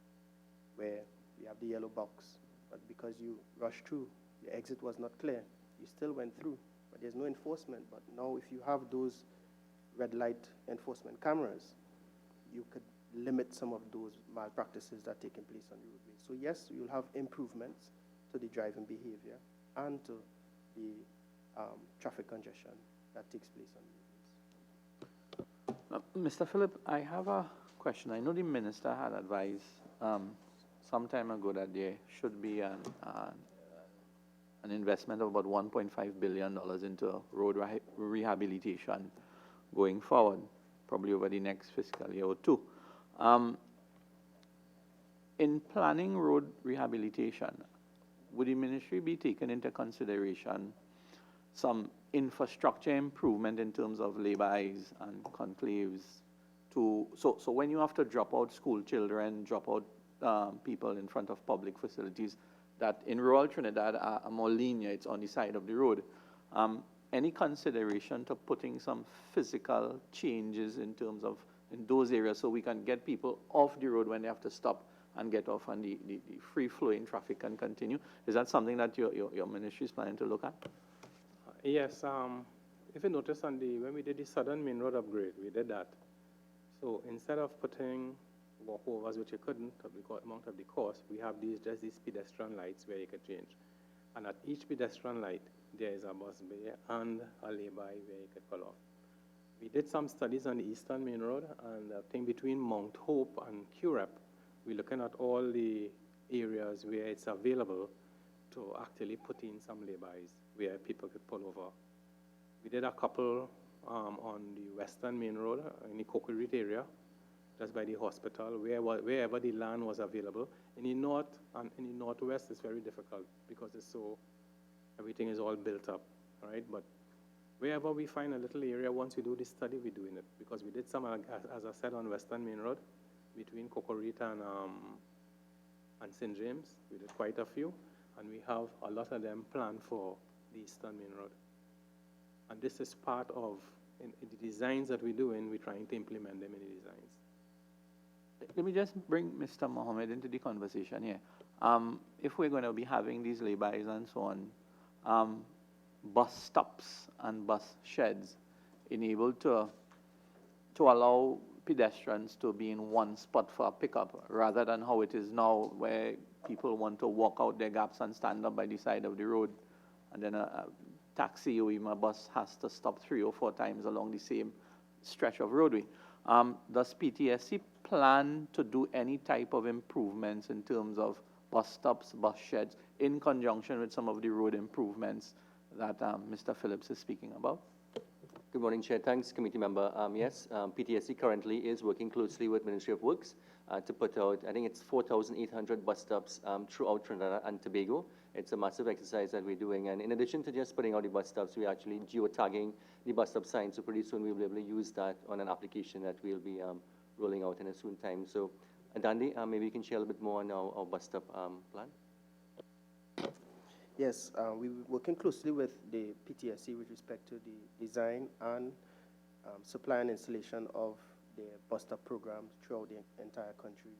where you have the yellow box, but because you rushed through, the exit was not clear, you still went through, but there's no enforcement. But now if you have those red light enforcement cameras, you could limit some of those malpractices that are taking place on the roadway. So yes, you'll have improvements to the driving behavior and to the traffic congestion that takes place on the roadways. Mr. Phillip, I have a question. I know the minister had advised some time ago that there should be an investment of about $1.5 billion into road rehabilitation going forward, probably over the next fiscal year or two. In planning road rehabilitation, would the ministry be taking into consideration some infrastructure improvement in terms of lay-bys and conclaves so when you have to drop out school children, drop out people in front of public facilities that in rural Trinidad are more linear, it's on the side of the road, any consideration to putting some physical changes in terms of in those areas so we can get people off the road when they have to stop and get off and the free-flowing traffic can continue? Is that something that your ministry is planning to look at? Yes, if you notice when we did the Southern Main Road upgrade, we did that. So instead of putting walkovers, which you couldn't because amount of the cost, we have just these pedestrian lights where you can change. And at each pedestrian light, there is a bus bay and a lay-by where you could pull off. We did some studies on the Eastern Main Road, and I think between Mount Hope and QREP, we're looking at all the areas where it's available to actually put in some lay-bys where people could pull over. We did a couple on the Western Main Road in the Cocorit area, just by the hospital, wherever the land was available. In the north and in the northwest, it's very difficult because everything is all built up, right? But wherever we find a little area, once we do this study, we're doing it. Because we did some, as I said, on Western Main Road, between Cocorita and St. James. We did quite a few, and we have a lot of them planned for the Eastern Main Road. And this is part of in the designs that we're doing, we're trying to implement them in the designs. Let me just bring Mr. Mohammed into the conversation here. If we're going to be having these laybys and so on, bus stops and bus sheds enabled to allow pedestrians to be in one spot for a pickup, rather than how it is now, where people want to walk out their gaps and stand up by the side of the road, and then a taxi or even a bus has to stop 3 or 4 times along the same stretch of roadway. Does PTSC plan to do any type of improvements in terms of bus stops, bus sheds, in conjunction with some of the road improvements that Mr. Phillips is speaking about? Good morning, Chair. Thanks, committee member. Yes, PTSC currently is working closely with Ministry of Works to put out, I think it's 4,800 bus stops throughout Trinidad and Tobago. It's a massive exercise that we're doing. And in addition to just putting out the bus stops, we're actually geotagging the bus stop signs. So pretty soon we'll be able to use that on an application that we'll be rolling out in a soon time. So, Dandy, maybe you can share a little bit more on our bus stop plan. Yes, we're working closely with the PTSC with respect to the design and supply and installation of the bus stop programs throughout the entire country.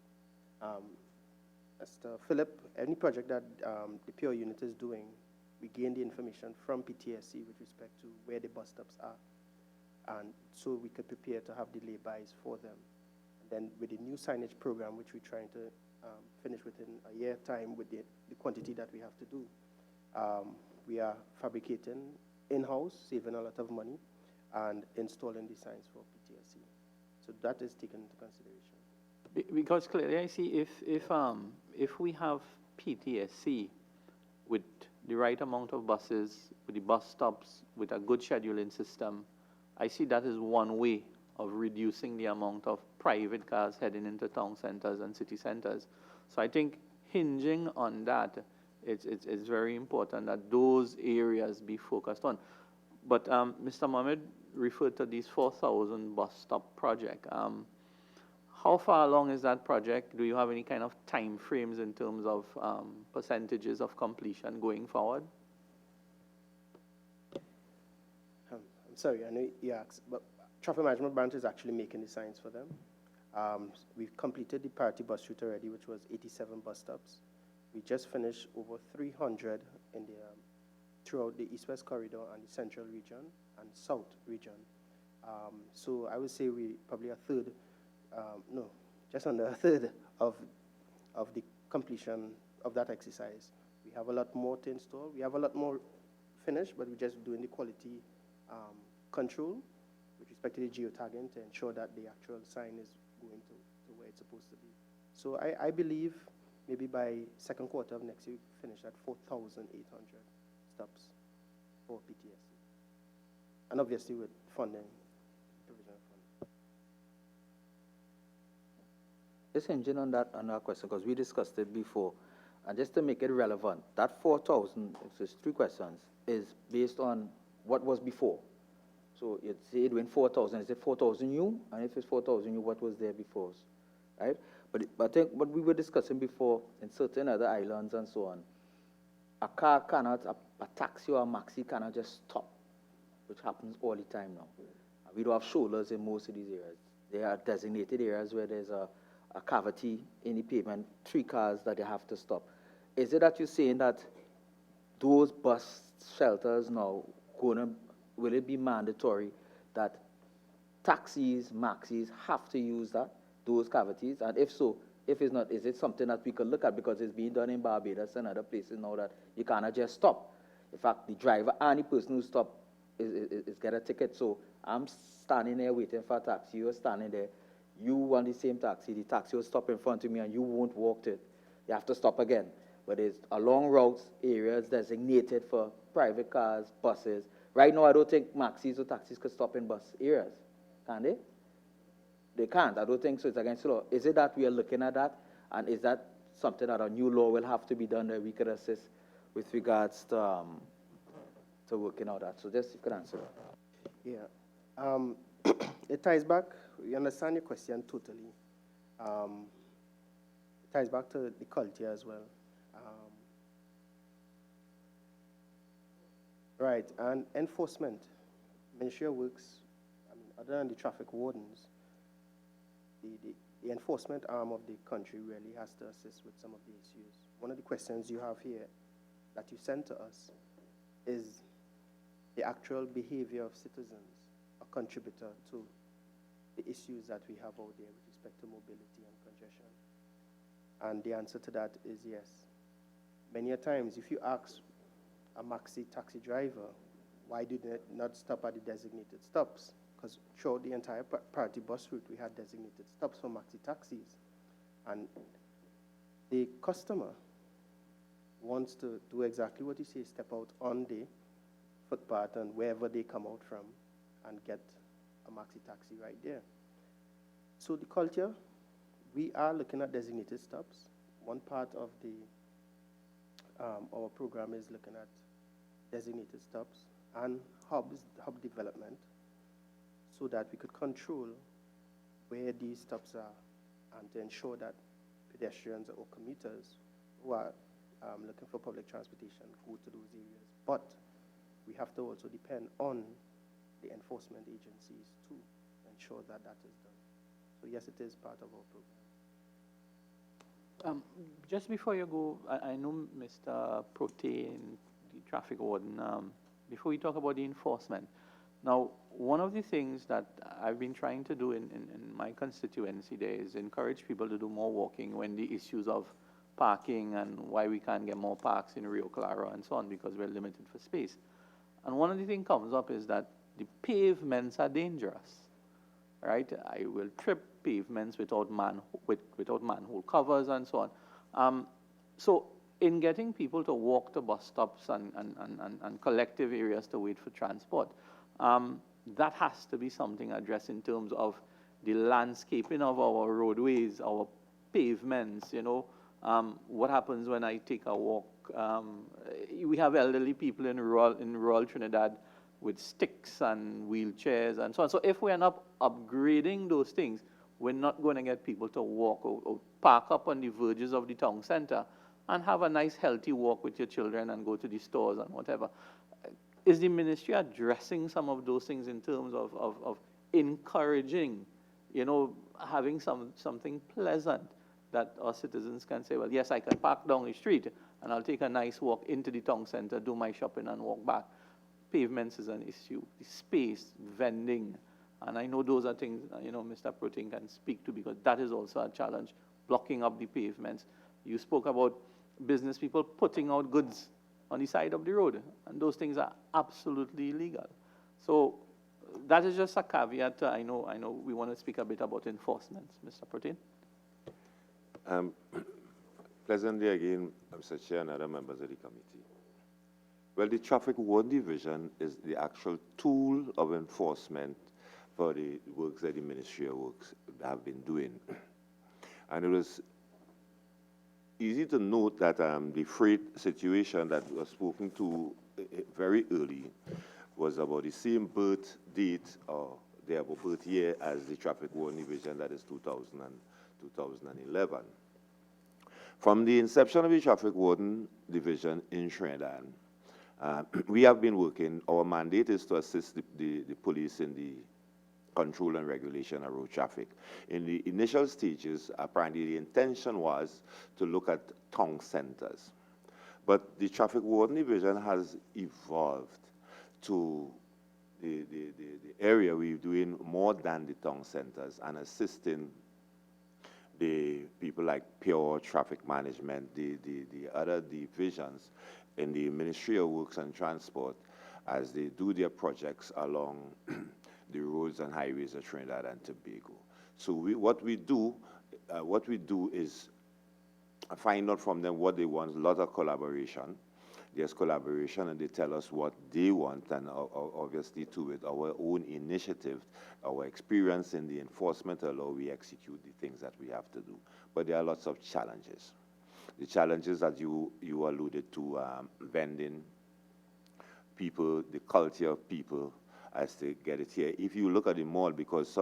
Mr. Philip, any project that the PR unit is doing, we gain the information from PTSC with respect to where the bus stops are, and so we could prepare to have the laybys for them. And then with the new signage program, which we're trying to finish within a year time with the quantity that we have to do, we are fabricating in-house, saving a lot of money, and installing the signs for PTSC. So that is taken into consideration. Because clearly I see if we have PTSC with the right amount of buses, with the bus stops, with a good scheduling system, I see that as one way of reducing the amount of private cars heading into town centers and city centers. So I think hinging on that, it's very important that those areas be focused on. But Mr. Mohammed referred to these 4,000 bus stop project. How far along is that project? Do you have any kind of time frames in terms of percentages of completion going forward? I'm sorry, I know you asked, but Traffic Management Branch is actually making the signs for them. We've completed the priority bus route already, which was 87 bus stops. We just finished over 300 in the throughout the East-West corridor and the Central region and South region. So I would say we probably a third, no, just under a third of the completion of that exercise. We have a lot more to install. We have a lot more finished, but we're just doing the quality control with respect to the geotagging to ensure that the actual sign is going to where it's supposed to be. So I believe maybe by second quarter of next year, we finish at 4,800 stops for PTSC. And obviously with funding, provision of funding. Just hinging on that question, because we discussed it before, and just to make it relevant, that 4,000, it's 3 questions, is based on what was before. So you'd say it went 4,000, is it 4,000 new? And if it's 4,000 new, what was there before, right? But I think what we were discussing before in certain other islands and so on, a car cannot, a taxi or a maxi cannot just stop, which happens all the time now. We don't have shoulders in most of these areas. There are designated areas where there's a cavity in the pavement, 3 cars that they have to stop. Is it that you're saying that those bus shelters now will it be mandatory that taxis, maxis have to use those cavities? And if so, if it's not, is it something that we could look at, because it's being done in Barbados and other places now that you cannot just stop? In fact, the driver and the person who stopped is get a ticket. So I'm standing there waiting for a taxi, you're standing there, you want the same taxi, the taxi will stop in front of me and you won't walk to it. You have to stop again. But there's along routes, areas designated for private cars, buses. Right now, I don't think maxis or taxis could stop in bus areas, can they? They can't. I don't think so. It's against the law. Is it that we are looking at that? And is that something that a new law will have to be done that we could assist with regards to working out that? So just you could answer that. Yeah. It ties back. We understand your question totally. It ties back to the culture as well. Right, and enforcement. Ministry of Works, other than the traffic wardens, the enforcement arm of the country really has to assist with some of the issues. One of the questions you have here that you sent to us is the actual behavior of citizens a contributor to the issues that we have out there with respect to mobility and congestion? And the answer to that is yes. Many a times, if you ask a maxi taxi driver, why do they not stop at the designated stops? Because throughout the entire priority bus route, we had designated stops for maxi taxis. And the customer wants to do exactly what you say, step out on the footpath and wherever they come out from and get a maxi taxi right there. So the culture, we are looking at designated stops. One part of the our program is looking at designated stops and hub development so that we could control where these stops are and to ensure that pedestrians or commuters who are looking for public transportation go to those areas. But we have to also depend on the enforcement agencies to ensure that that is done. So yes, it is part of our program. Just before you go, I know Mr. Protein, the traffic warden, before we talk about the enforcement. Now, one of the things that I've been trying to do in my constituency there is encourage people to do more walking when the issues of parking and why we can't get more parks in Rio Claro and so on because we're limited for space. And one of the things comes up is that the pavements are dangerous, right? I will trip pavements without manhole covers and so on. So in getting people to walk to bus stops and collective areas to wait for transport, that has to be something addressed in terms of the landscaping of our roadways, our pavements, you know. What happens when I take a walk? We have elderly people in rural Trinidad with sticks and wheelchairs and so on. So if we are not upgrading those things, we're not going to get people to walk or park up on the verges of the town center and have a nice healthy walk with your children and go to the stores and whatever. Is the ministry addressing some of those things in terms of encouraging, you know, having something pleasant that our citizens can say, well, yes, I can park down the street and I'll take a nice walk into the town center, do my shopping and walk back. Pavements is an issue, the space, vending, and I know those are things, you know, Mr. Protein can speak to because that is also a challenge, blocking up the pavements. You spoke about business people putting out goods on the side of the road, and those things are absolutely illegal. So that is just a caveat. I know we want to speak a bit about enforcement. Mr. Protein? Pleasant day again, Mr. Chair and other members of the committee. Well, the Traffic Warden Division is the actual tool of enforcement for the works that the Ministry of Works have been doing. And it was easy to note that the freight situation that was spoken to very early was about the same birth date or their birth year as the Traffic Warden Division, that is 2000 and 2011. From the inception of the Traffic Warden Division in Trinidad, we have been working. Our mandate is to assist the police in the control and regulation of road traffic. In the initial stages, apparently the intention was to look at town centers. But the Traffic Warden Division has evolved to the area we're doing more than the town centers and assisting the people like pure traffic management, the other divisions in the Ministry of Works and Transport as they do their projects along the roads and highways of Trinidad and Tobago. So what we do is find out from them what they want, a lot of collaboration. There's collaboration and they tell us what they want, and obviously too with our own initiative, our experience in the enforcement allow we execute the things that we have to do. But there are lots of challenges. The challenges that you alluded to, vending, people, the culture of people as they get it here. If you look at the mall, because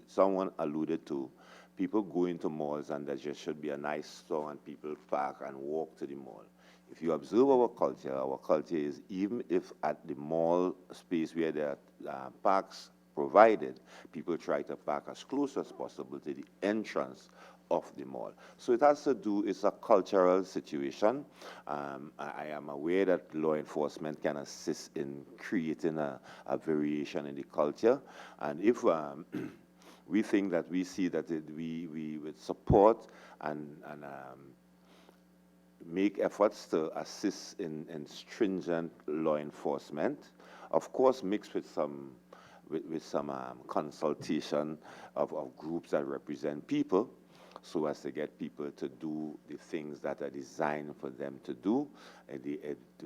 someone alluded to People go into malls and there just should be a nice store and people park and walk to the mall. If you observe our culture is even if at the mall space where there are parks provided, people try to park as close as possible to the entrance of the mall. So it has to do, it's a cultural situation. I am aware that law enforcement can assist in creating a variation in the culture. And if we think that we see that we would support and make efforts to assist in stringent law enforcement, of course mixed with some consultation of groups that represent people, so as to get people to do the things that are designed for them to do and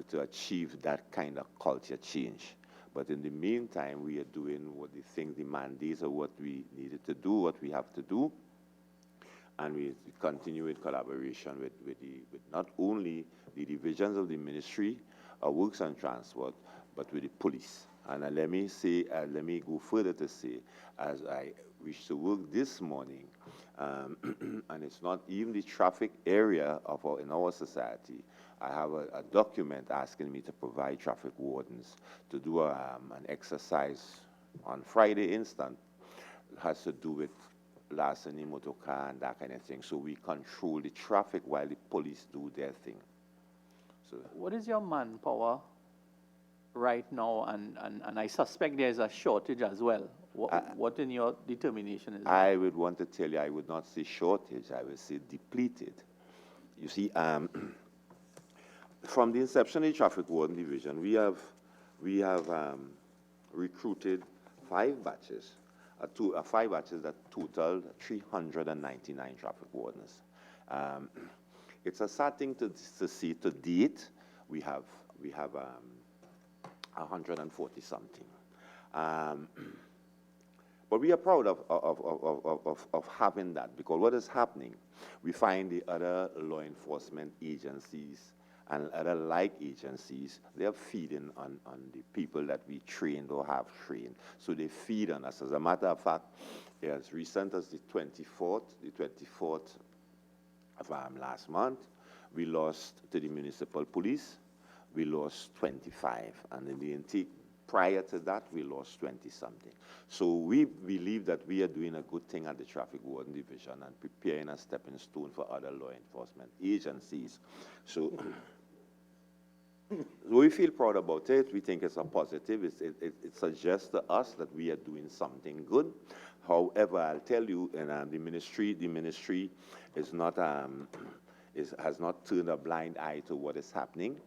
to achieve that kind of culture change. But in the meantime, we are doing what the things, the mandates of what we needed to do, what we have to do, and we continue in collaboration with not only the divisions of the Ministry of Works and Transport, but with the police. And let me go further to say, as I reached to work this morning, and it's not even the traffic area in our society, I have a document asking me to provide traffic wardens to do an exercise on Friday instant. It has to do with larceny, motor car, and that kind of thing. So we control the traffic while the police do their thing. So What is your manpower right now? And I suspect there's a shortage as well. What in your determination is that? I would want to tell you, I would not say shortage, I would say depleted. You see, from the inception of the Traffic Warden Division, we have recruited 5 batches, 5 batches that totaled 399 traffic wardens. It's a sad thing to see. To date, we have 140 something. But we are proud of having that, because what is happening, we find the other law enforcement agencies and other like agencies, they are feeding on the people that we trained or have trained. So they feed on us. As a matter of fact, as recent as the 24th of last month, we lost to the municipal police, we lost 25. And in the intake prior to that, we lost 20-something. So we believe that we are doing a good thing at the Traffic Warden Division and preparing a stepping stone for other law enforcement agencies. So we feel proud about it. We think it's a positive. It suggests to us that we are doing something good. However, I'll tell you, the ministry is not has not turned a blind eye to what is happening.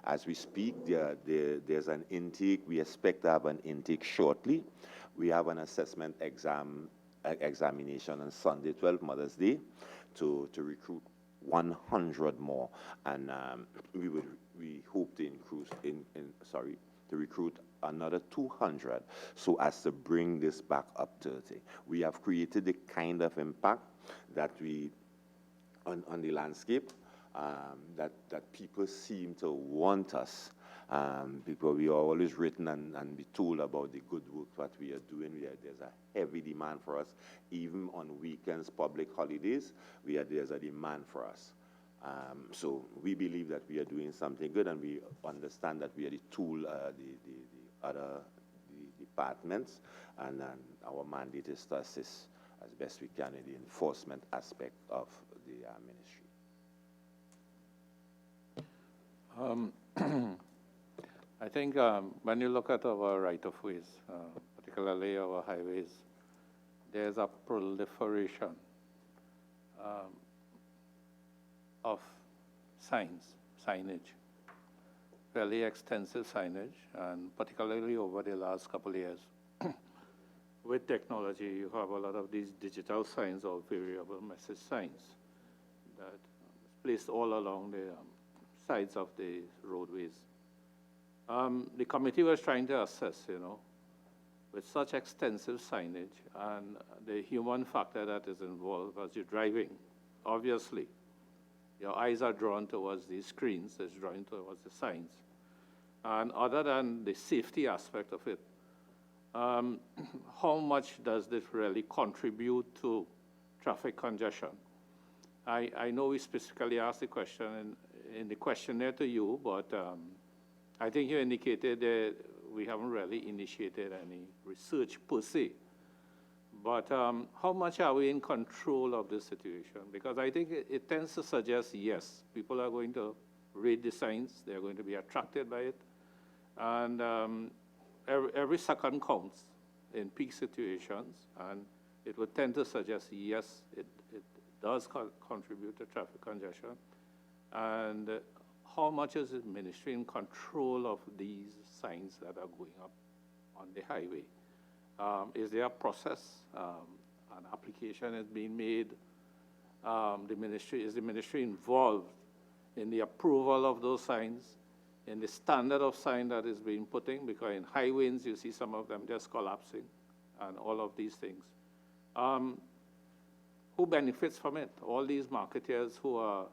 As we speak, there's an intake. We expect to have an intake shortly. We have an assessment examination on Sunday, 12 Mother's Day, to recruit 100 more, and we hope to to recruit another 200, so as to bring this back up to 30. We have created the kind of impact that we on the landscape that people seem to want us, because we are always written and be told about the good work that we are doing. There's a heavy demand for us, even on weekends, public holidays. There's a demand for us. So we believe that we are doing something good, and we understand that we are the tool, the other departments, and our mandate is to assist as best we can in the enforcement aspect of the ministry. I think when you look at our right-of-ways, particularly our highways, there's a proliferation of signage, fairly extensive signage, and particularly over the last couple of years. With technology, you have a lot of these digital signs or variable message signs that placed all along the sides of the roadways. The committee was trying to assess, with such extensive signage and the human factor that is involved as you're driving, obviously, your eyes are drawn towards these screens, it's drawn towards the signs. And other than the safety aspect of it, how much does this really contribute to traffic congestion. I know we specifically asked the question in the questionnaire to you, but I think you indicated that we haven't really initiated any research per se. But how much are we in control of this situation? Because I think it tends to suggest, yes, people are going to read the signs, they're going to be attracted by it, and every second counts in peak situations, and it would tend to suggest, yes, it does contribute to traffic congestion. And how much is the ministry in control of these signs that are going up on the highway? Is there a process? An application is being made? Is the ministry involved in the approval of those signs, in the standard of sign that is being put in? Because in high winds, you see some of them just collapsing and all of these things. Who benefits from it? All these marketeers who are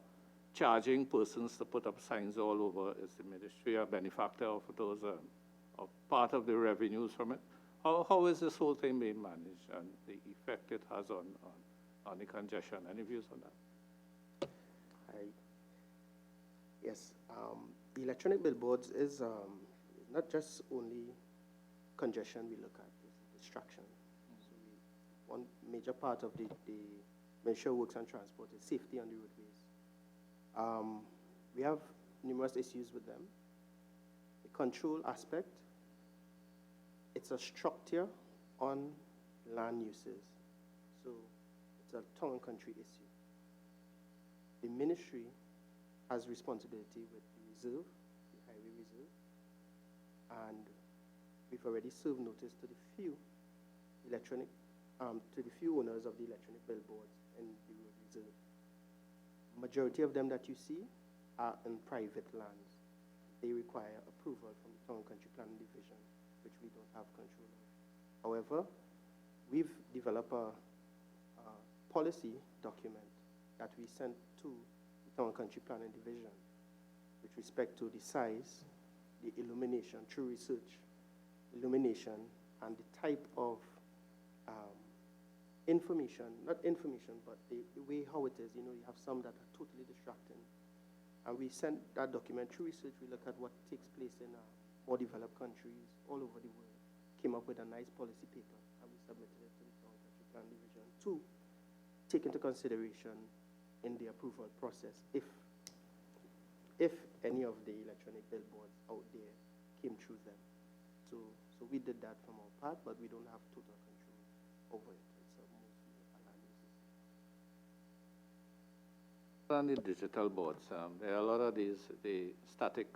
charging persons to put up signs all over, is the ministry a benefactor of those, of part of the revenues from it? How is this whole thing being managed and the effect it has on the congestion? Any views on that? Yes, the electronic billboards is not just only congestion we look at, it's distraction. So one major part of the Ministry of Works and Transport is safety on the roadways. We have numerous issues with them. The control aspect, it's a structure on land uses. So it's a town and country issue. The ministry has responsibility with the reserve, the highway reserve, and we've already served notice to the few owners of the electronic billboards in the road reserve. Majority of them that you see are in private lands. They require approval from the Town and Country Planning Division, which we don't have control of. However, we've developed a policy document that we sent to the Town and Country Planning Division with respect to the size, the illumination, through research, illumination, and the type of information, not information, but the way how it is. You know, you have some that are totally distracting. And we sent that document through research. We look at what takes place in more developed countries all over the world, came up with a nice policy paper, and we submitted it to the Town and Country Plan Division to take into consideration in the approval process if any of the electronic billboards out there came through them. So we did that from our part, but we don't have total control over it. It's mostly a land use. On the digital boards, there are a lot of the static,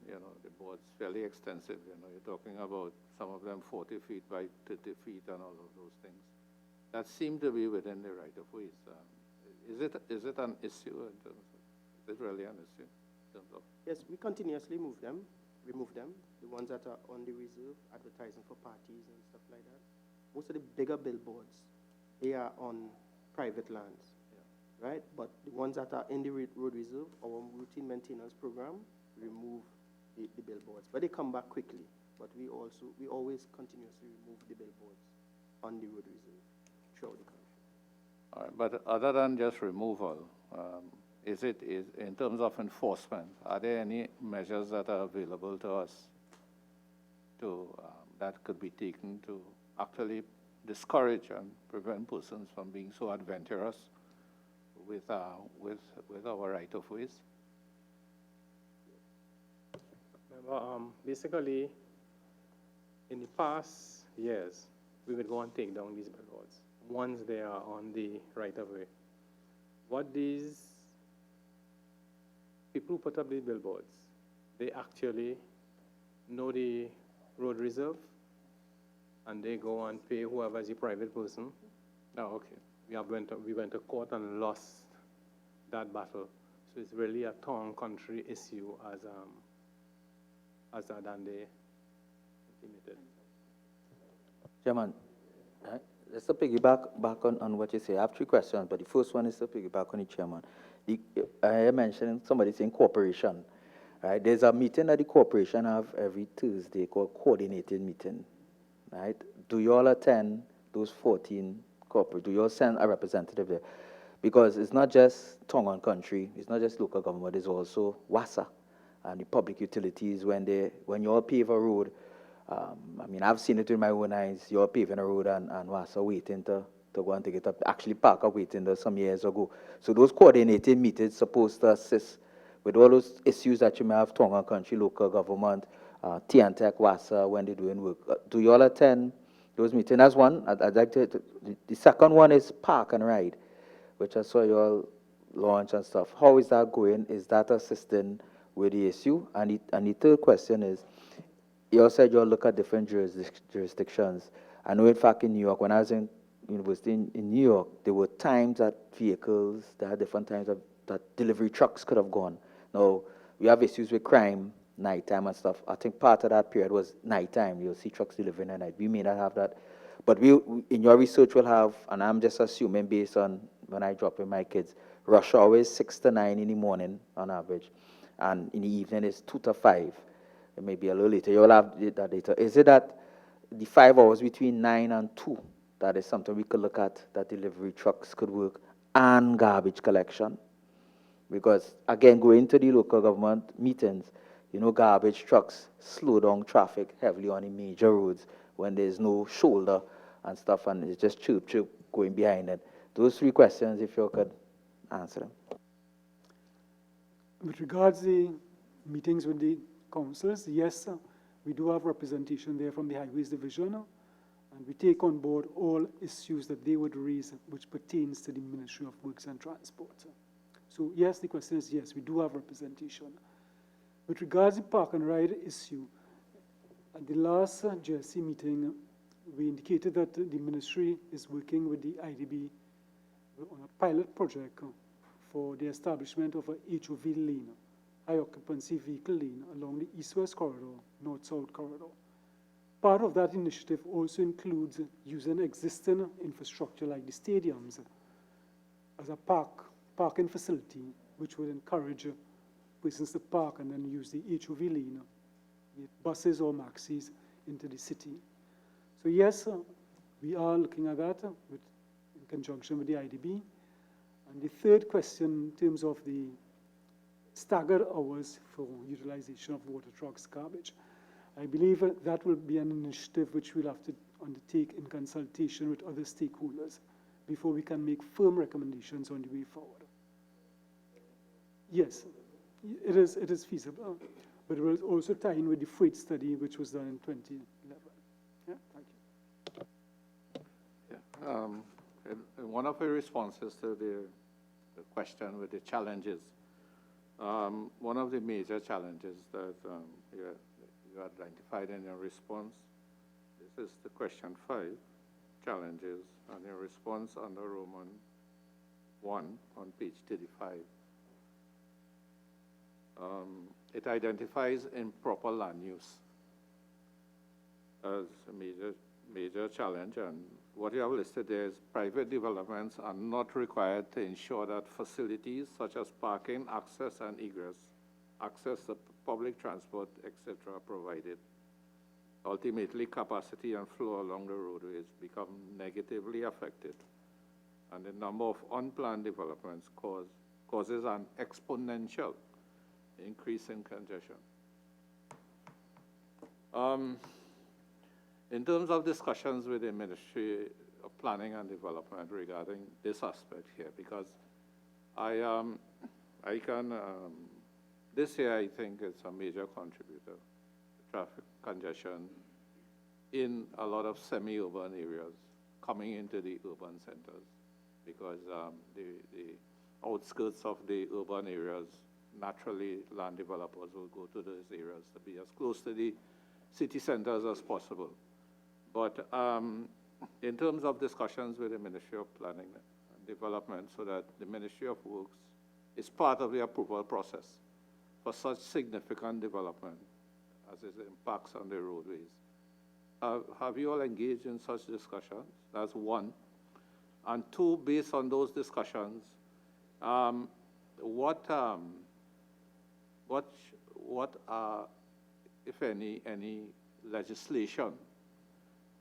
the boards, fairly extensive. You're talking about some of them 40 feet by 30 feet and all of those things. That seem to be within the right-of-ways. Is it an issue in terms of, is it really an issue in terms of? Yes, we continuously remove them, the ones that are on the reserve, advertising for parties and stuff like that. Most of the bigger billboards, they are on private lands, right? But the ones that are in the road reserve, our routine maintenance program, remove the billboards. But they come back quickly. But we always continuously remove the billboards on the road reserve throughout the country. All right, but other than just removal, is in terms of enforcement, are there any measures that are available to us that could be taken to actually discourage and prevent persons from being so adventurous with our right-of-ways? Basically, in the past years, we would go and take down these billboards once they are on the right-of-way. What these people who put up these billboards, they actually know the road reserve, and they go and pay whoever is the private person. Oh, okay. We went to court and lost that battle. So it's really a town country issue as than they implemented. Chairman, just to piggyback on what you say, I have three questions, but the first one is to piggyback on the chairman. I mentioned somebody saying cooperation, right? There's a meeting that the corporation have every Tuesday called coordinated meeting, right? Do you all attend those 14 corporate? Do you all send a representative there? Because it's not just Tongan country, it's not just local government, it's also WASA and the public utilities when you all pave a road. I mean, I've seen it with my own eyes. You're paving a road and WASA waiting to go and take it up, actually park up waiting there some years ago. So those coordinated meetings supposed to assist with all those issues that you may have, Tongan country, local government, TNTEC, WASA, when they're doing work. Do you all attend those meetings? That's one. I'd like to, the second one is park and ride, which I saw you all launch and stuff. How is that going? Is that assisting with the issue? And the third question is, you all said you all look at different jurisdictions. I know, in fact, in New York, when I was in university in New York, there were times that vehicles, there are different times that delivery trucks could have gone. Now, we have issues with crime, nighttime and stuff. I think part of that period was nighttime. You'll see trucks delivering at night. We may not have that. But we in your research, will have, and I'm just assuming based on when I drop in my kids, rush hour is 6 to 9 in the morning on average. And in the evening, it's 2 to 5. It may be a little later. You'll have that data. Is it that the 5 hours between 9 and 2, that is something we could look at, that delivery trucks could work, and garbage collection? Because, again, going to the local government meetings, you know, garbage trucks slow down traffic heavily on the major roads when there's no shoulder and stuff, and it's just chirp, chirp going behind it. Those 3 questions, if you could answer them. With regards to the meetings with the councils, yes, we do have representation there from the Highways Division, and we take on board all issues that they would raise which pertains to the Ministry of Works and Transport. So yes, the question is yes, we do have representation. With regards to park and ride issue, at the last JSC meeting, we indicated that the ministry is working with the IDB on a pilot project for the establishment of a HOV lane, high occupancy vehicle lane, along the east-west corridor, north-south corridor. Part of that initiative also includes using existing infrastructure like the stadiums as a parking facility, which would encourage persons to park and then use the HOV lane, be it buses or maxis, into the city. So yes, we are looking at that in conjunction with the IDB. And the third question, in terms of the staggered hours for utilization of water trucks, garbage, I believe that will be an initiative which we'll have to undertake in consultation with other stakeholders before we can make firm recommendations on the way forward. Yes, it is feasible, but it will also tie in with the freight study which was done in 2011. Yeah, thank you. Yeah, in one of the responses to the question with the challenges, one of the major challenges that you identified in your response, this is the question 5, challenges, and your response under Roman 1 on page 35. It identifies improper land use as a major challenge, and what you have listed there is private developments are not required to ensure that facilities such as parking, access and egress, access to public transport, etc. are provided. Ultimately, capacity and flow along the roadways become negatively affected, and the number of unplanned developments causes an exponential increase in congestion. In terms of discussions with the Ministry of Planning and Development regarding this aspect here, because this year I think it's a major contributor to traffic congestion in a lot of semi-urban areas coming into the urban centers, because the outskirts of the urban areas, naturally land developers will go to those areas to be as close to the city centers as possible. But in terms of discussions with the Ministry of Planning and Development, so that the Ministry of Works is part of the approval process for such significant development as its impacts on the roadways. Have you all engaged in such discussions? That's 1. And 2, based on those discussions, what are, if any legislation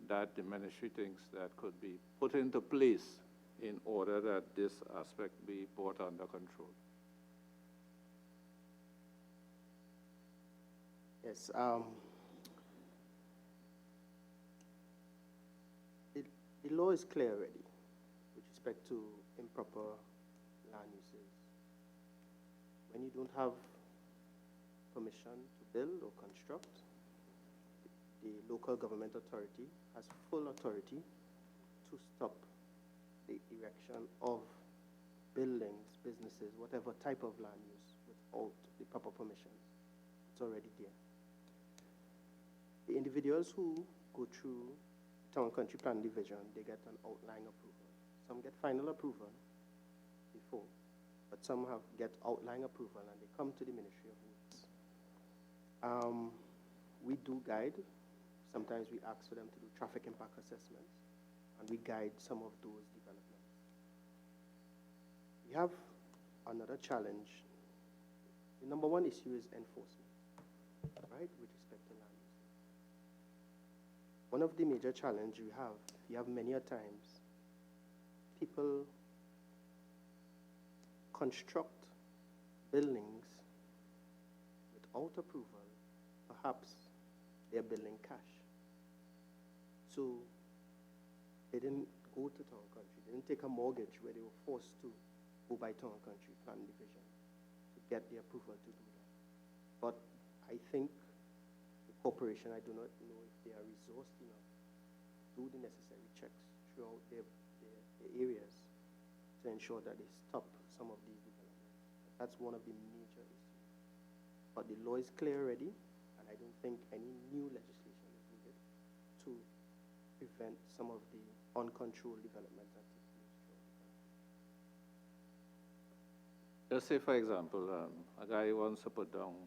that the ministry thinks that could be put into place in order that this aspect be brought under control? Yes. The law is clear already with respect to improper land uses. When you don't have permission to build or construct, the local government authority has full authority to stop the erection of buildings, businesses, whatever type of land use without the proper permissions. It's already there. The individuals who go through Town Country Plan Division, they get an outline approval. Some get final approval before, but some get outline approval and they come to the Ministry of Works. We do guide. Sometimes we ask for them to do traffic impact assessments, and we guide some of those developments. We have another challenge. The number one issue is enforcement, right, with respect to land use. One of the major challenges we have many a times, people construct buildings without approval. Perhaps they're building cash. So they didn't go to Town Country. They didn't take a mortgage where they were forced to go by Town Country Plan Division to get the approval to do that. But I think the corporation, I do not know if they are resourced enough to do the necessary checks throughout their areas to ensure that they stop some of these developments. That's one of the major issues. But the law is clear already, and I don't think any new legislation is needed to prevent some of the uncontrolled development that take place throughout the country. Just say, for example, a guy wants to put down,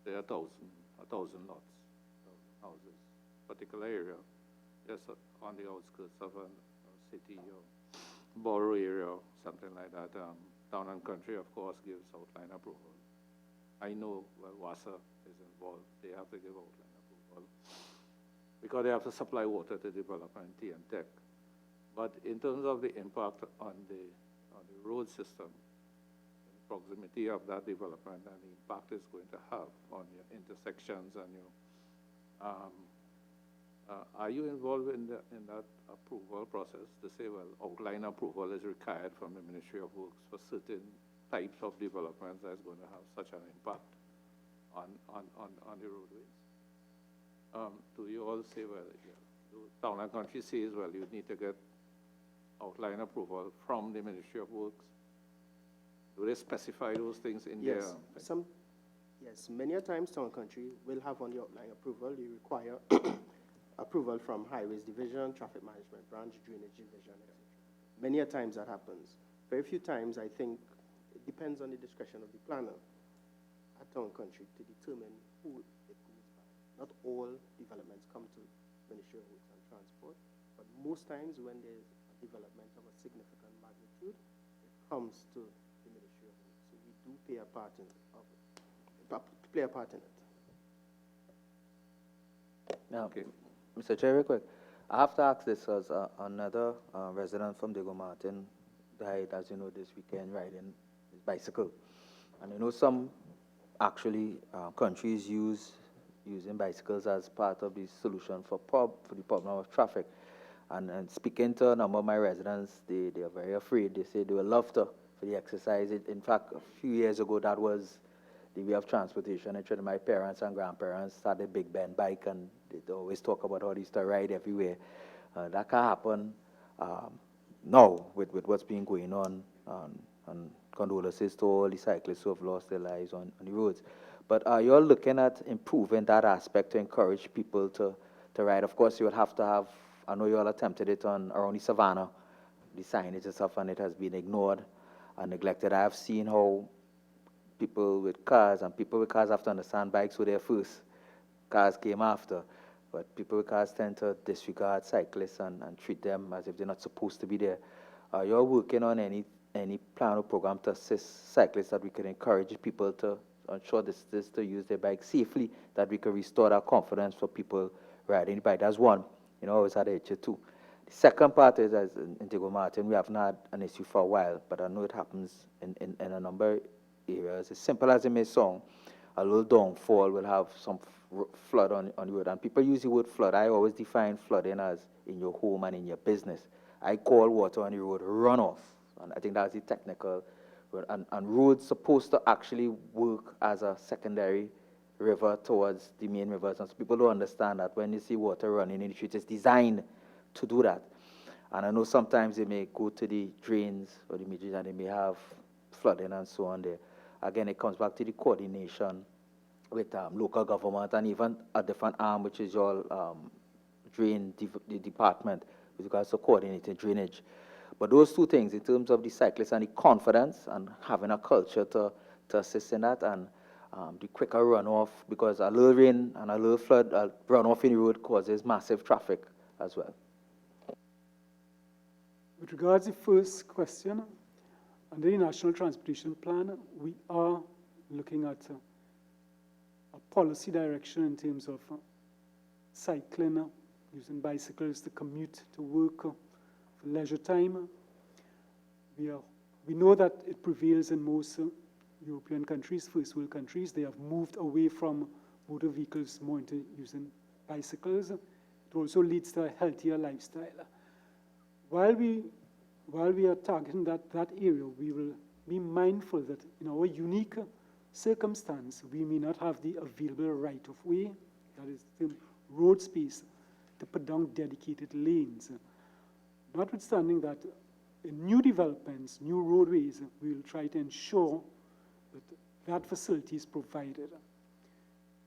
say, 1,000 lots, 1,000 houses, particular area, just on the outskirts of a city or borough area or something like that. Town and Country, of course, gives outline approval. I know, well, WASA is involved. They have to give outline approval because they have to supply water to development, T and Tech. But in terms of the impact on the road system, the proximity of that development and the impact it's going to have on your intersections and your, are you involved in that approval process to say, well, outline approval is required from the Ministry of Works for certain types of developments that's going to have such an impact on the roadways? Do you all say, well, Town and Country says, well, you need to get outline approval from the Ministry of Works? Do they specify those things in their? Yes, many a times Town and Country will have on the outline approval. You require approval from Highways Division, Traffic Management Branch, Drainage Division, etc. Many a times that happens. Very few times, I think, it depends on the discretion of the planner at Town and Country to determine who it goes by. Not all developments come to Ministry of Works and Transport, but most times when there's a development of a significant magnitude, it comes to the Ministry of Works. So we do play a part in it. Now, Okay. Mr. Chair, real quick, I have to ask this as another resident from Diego Martin died, as you know, this weekend riding his bicycle. And I know some actually countries using bicycles as part of the solution for the problem of traffic. And speaking to a number of my residents, they are very afraid. They say they would love to for the exercise. In fact, a few years ago, that was the way of transportation. Actually, my parents and grandparents had a Big Ben bike, and they always talk about how they used to ride everywhere. That can happen now with what's been going on, and condolences to all the cyclists who have lost their lives on the roads. But are you all looking at improving that aspect to encourage people to ride? Of course, you would have to have, I know you all attempted it around the Savannah, the signage and stuff, and it has been ignored and neglected. I have seen how people with cars have to understand bikes were there first. Cars came after. But people with cars tend to disregard cyclists and treat them as if they're not supposed to be there. Are you all working on any plan or program to assist cyclists that we can encourage people to ensure to use their bike safely, that we can restore that confidence for people riding the bike? That's one. You know, always had an issue too. The second part is, as in Tego Martin, we haven't had an issue for a while, but I know it happens in a number of areas. As simple as it may sound, a little downfall will have some flood on the road. And people use the word flood. I always define flooding as in your home and in your business. I call water on the road runoff. And I think that's the technical word. And roads supposed to actually work as a secondary river towards the main rivers. And so people don't understand that when you see water running in the street, it's designed to do that. And I know sometimes they may go to the drains or the midges and they may have flooding and so on there. Again, it comes back to the coordination with local government and even a different arm, which is your the department, with regards to coordinated drainage. But those two things, in terms of the cyclists and the confidence and having a culture to assist in that, and the quicker runoff, because a little rain and a little flood runoff in the road causes massive traffic as well. With regards to the first question, under the National Transportation Plan, we are looking at a policy direction in terms of cycling, using bicycles to commute to work for leisure time. We know that it prevails in most European countries, first world countries. They have moved away from motor vehicles more into using bicycles. It also leads to a healthier lifestyle. While we are targeting that area, we will be mindful that in our unique circumstance, we may not have the available right-of-way, that is the road space, to put down dedicated lanes. Notwithstanding that in new developments, new roadways, we will try to ensure that facility is provided.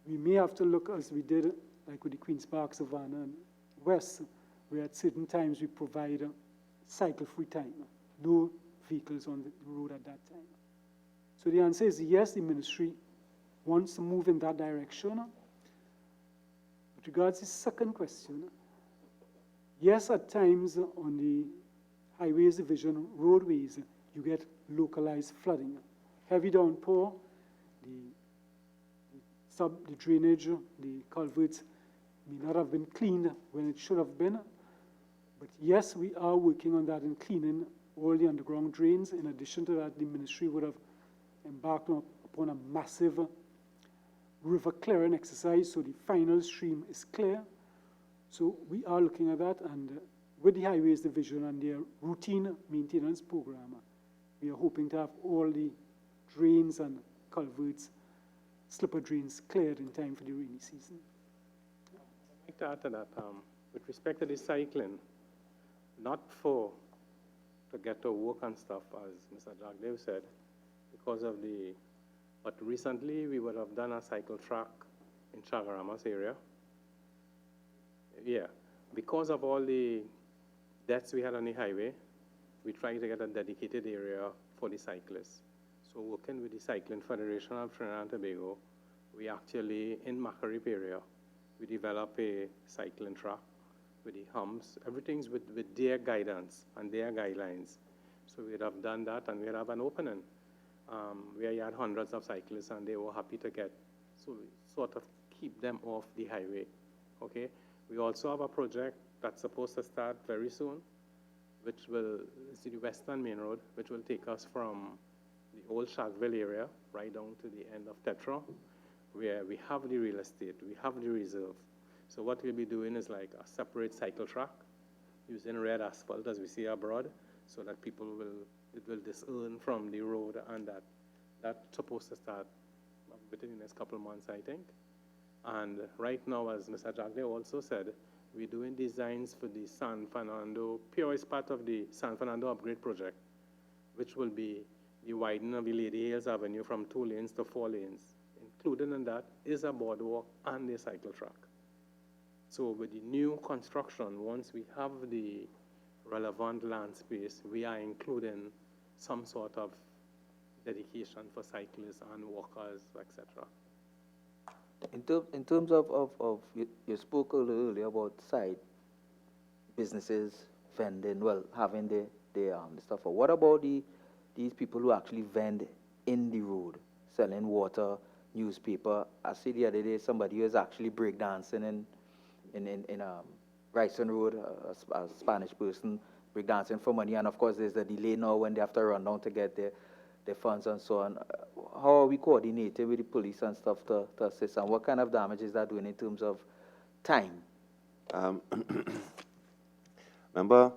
We may have to look, as we did, like with the Queen's Park, Savannah, and West, where at certain times we provide cycle-free time, no vehicles on the road at that time. So the answer is yes, the ministry wants to move in that direction. With regards to the second question, yes, at times on the highways division roadways, you get localized flooding. Heavy downpour, the drainage, the culverts may not have been cleaned when it should have been. But yes, we are working on that and cleaning all the underground drains. In addition to that, the ministry would have embarked upon a massive river clearing exercise, so the final stream is clear. So we are looking at that, and with the Highways Division and their routine maintenance program, we are hoping to have all the drains and culverts, slipper drains cleared in time for the rainy season. I'd like to add to that, with respect to the cycling, not to get to work and stuff, as Mr. Jagdev said, because of but recently we would have done a cycle track in Chagarama's area. Yeah, because of all the deaths we had on the highway, we tried to get a dedicated area for the cyclists. So working with the Cycling Federation of Trinidad and Tobago, we actually, in Macarip area, we develop a cycling track with the humps. Everything's with their guidance and their guidelines. So we'd have done that, and we'd have an opening where you had hundreds of cyclists, and they were happy to get, so we sort of keep them off the highway, okay? We also have a project that's supposed to start very soon, which will, see the Western Main Road, which will take us from the old Sharkville area right down to the end of Tetra, where we have the real estate, we have the reserve. So what we'll be doing is like a separate cycle track using red asphalt as we see abroad, so that people it will discern from the road, and that's supposed to start within the next couple of months, I think. And right now, as Mr. Jagdev also said, we're doing designs for the San Fernando, PO is part of the San Fernando upgrade project, which will be the widening of the Lady Hills Avenue from 2 lanes to 4 lanes. Included in that is a boardwalk and a cycle track. So with the new construction, once we have the relevant land space, we are including some sort of dedication for cyclists and walkers, etc. In terms of you spoke a little earlier about side businesses, vending, well, having the stuff. What about these people who actually vend in the road, selling water, newspaper? I see the other day somebody was actually breakdancing in Bryson Road, a Spanish person breakdancing for money, and of course there's the delay now when they have to run down to get their funds and so on. How are we coordinating with the police and stuff to assist, and what kind of damage is that doing in terms of time? Remember,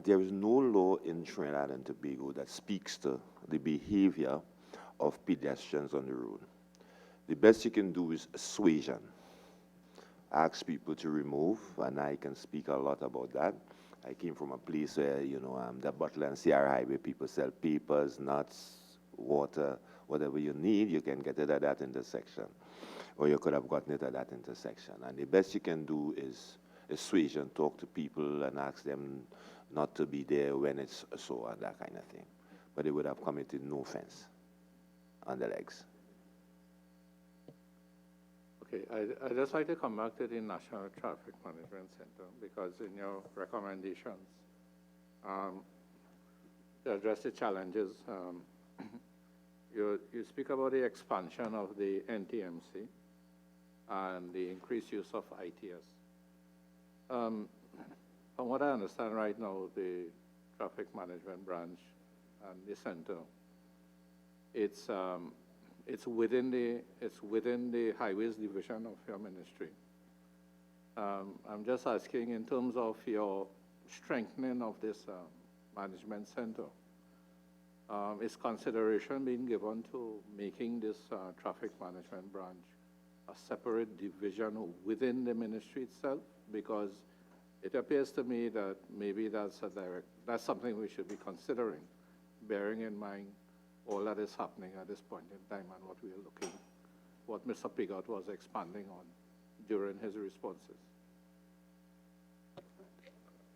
there is no law in Trinidad and Tobago that speaks to the behavior of pedestrians on the road. The best you can do is assuasion. Ask people to remove, and I can speak a lot about that. I came from a place where, the Butler and Sierra Highway, people sell papers, nuts, water, whatever you need, you can get it at that intersection. Or you could have gotten it at that intersection. And the best you can do is assuasion, talk to people and ask them not to be there when it's so and that kind of thing. But they would have committed no offense on the legs. Okay, I'd just like to come back to the National Traffic Management Center, because in your recommendations, to address the challenges, you speak about the expansion of the NTMC and the increased use of ITS. From what I understand right now, the Traffic Management Branch and the center, it's within the Highways Division of your ministry. I'm just asking, in terms of your strengthening of this management center, is consideration being given to making this traffic management branch a separate division within the ministry itself? Because it appears to me that maybe that's something we should be considering, bearing in mind all that is happening at this point in time and what Mr. Piggott was expanding on during his responses.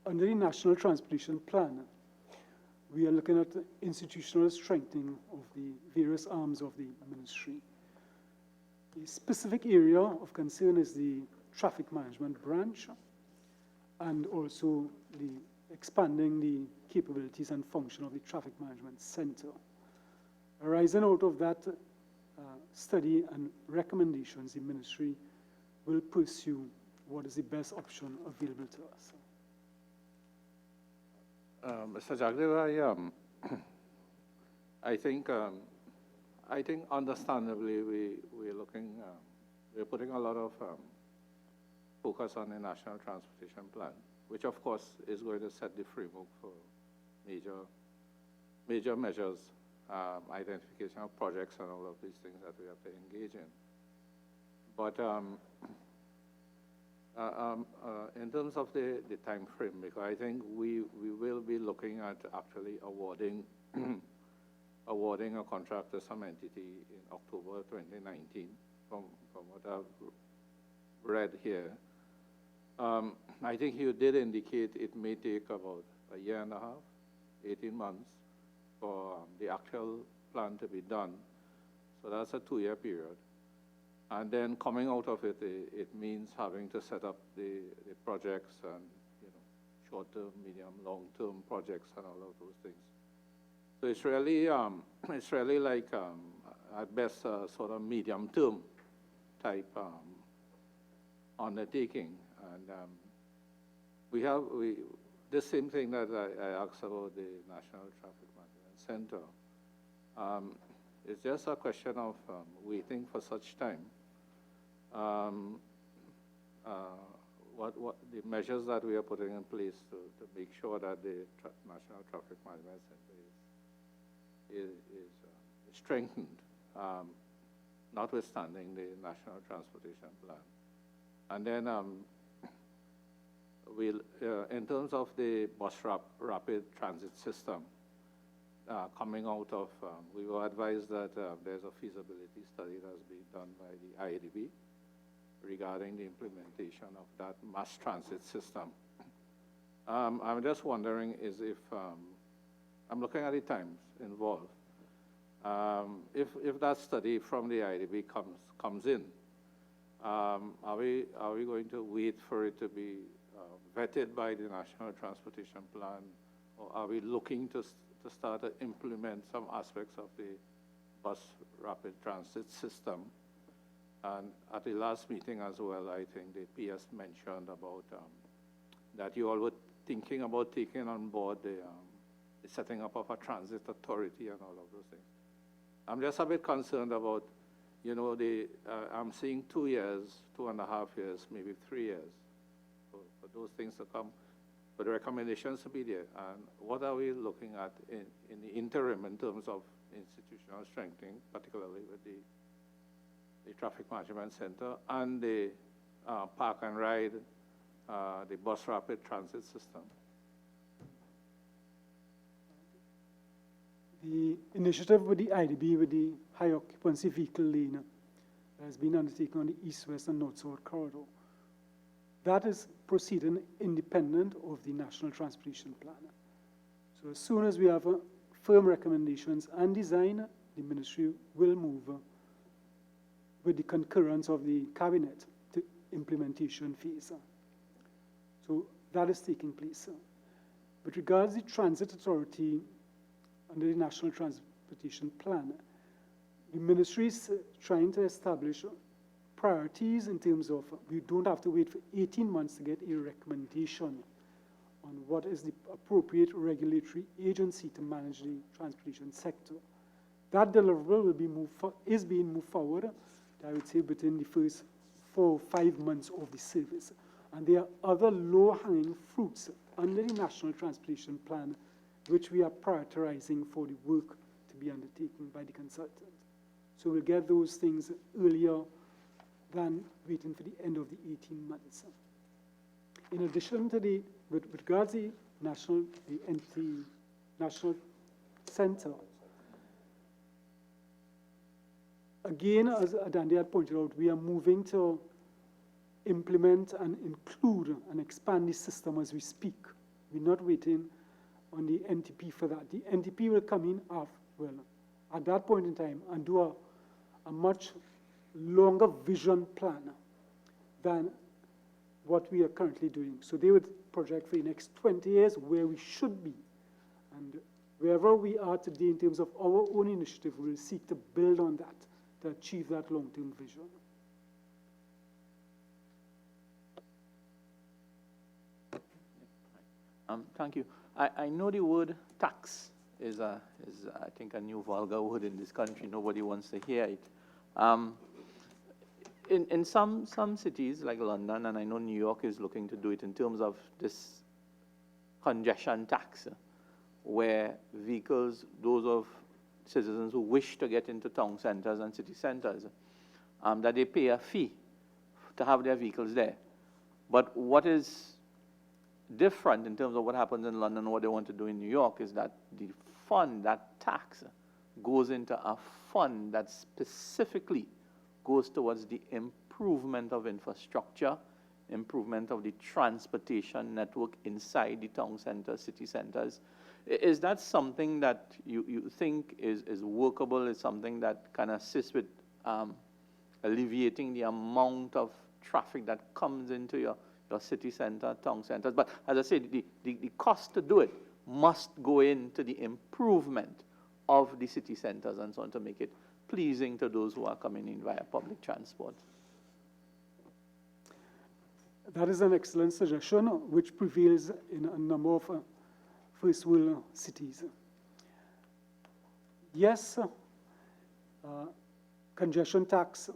Under the National Transportation Plan, we are looking at the institutional strengthening of the various arms of the ministry. A specific area of concern is the traffic management branch, and also the expanding the capabilities and function of the traffic management center. Arising out of that study and recommendations, the ministry will pursue what is the best option available to us. Mr. Jagdev, I think understandably we're putting a lot of focus on the National Transportation Plan, which of course is going to set the framework for major measures, identification of projects and all of these things that we have to engage in. But in terms of the time frame, because I think we will be looking at actually awarding a contract to some entity in October 2019, from what I've read here. I think you did indicate it may take about a year and a half, 18 months, for the actual plan to be done. So that's a 2-year period. And then coming out of it, it means having to set up the projects and, short-term, medium, long-term projects and all of those things. So it's really like, at best, a sort of medium-term type undertaking. And the same thing that I asked about the National Traffic Management Center. It's just a question of waiting for such time. What the measures that we are putting in place to make sure that the National Traffic Management Center is strengthened, notwithstanding the National Transportation Plan. And then in terms of the bus rapid transit system, coming out of, we were advised that there's a feasibility study that's being done by the IADB regarding the implementation of that mass transit system. I'm just wondering if I'm looking at the times involved. If that study from the IADB comes in, are we going to wait for it to be vetted by the National Transportation Plan, or are we looking to start to implement some aspects of the bus rapid transit system And at the last meeting as well, I think the PS mentioned about that you all were thinking about taking on board the setting up of a transit authority and all of those things. I'm just a bit concerned about, you know, I'm seeing 2 years, 2.5 years, maybe 3 years for those things to come, for the recommendations to be there. And what are we looking at in the interim in terms of institutional strengthening, particularly with the Traffic Management Center and the park and ride, the bus rapid transit system? The initiative with the IDB, with the high occupancy vehicle lane, has been undertaken on the east-west and north-south corridor. That is proceeding independent of the National Transportation Plan. So as soon as we have firm recommendations and design, the ministry will move with the concurrence of the cabinet to implementation phase. So that is taking place. With regards to the transit authority under the National Transportation Plan, the ministry is trying to establish priorities in terms of we don't have to wait for 18 months to get a recommendation on what is the appropriate regulatory agency to manage the transportation sector. That deliverable will be is being moved forward, I would say, within the first 4 or 5 months of the service. And there are other low-hanging fruits under the National Transportation Plan which we are prioritizing for the work to be undertaken by the consultant. So we'll get those things earlier than waiting for the end of the 18 months. In addition to with regards to the National Center, again, as Adandi had pointed out, we are moving to implement and include and expand the system as we speak. We're not waiting on the NTP for that. The NTP will come in at that point in time and do a much longer vision plan than what we are currently doing. So they would project for the next 20 years where we should be. And wherever we are today in terms of our own initiative, we'll seek to build on that to achieve that long-term vision. Thank you. I know the word tax is I think, a new vulgar word in this country. Nobody wants to hear it. In some cities like London, and I know New York is looking to do it in terms of this congestion tax, where vehicles, those of citizens who wish to get into town centers and city centers, that they pay a fee to have their vehicles there. But what is different in terms of what happens in London and what they want to do in New York is that the fund, that tax, goes into a fund that specifically goes towards the improvement of infrastructure, improvement of the transportation network inside the town centers, city centers. Is that something that you think is workable, is something that can assist with alleviating the amount of traffic that comes into your city center, town centers? But as I said, the cost to do it must go into the improvement of the city centers and so on to make it pleasing to those who are coming in via public transport. That is an excellent suggestion, which prevails in a number of first world cities. Yes, congestion tax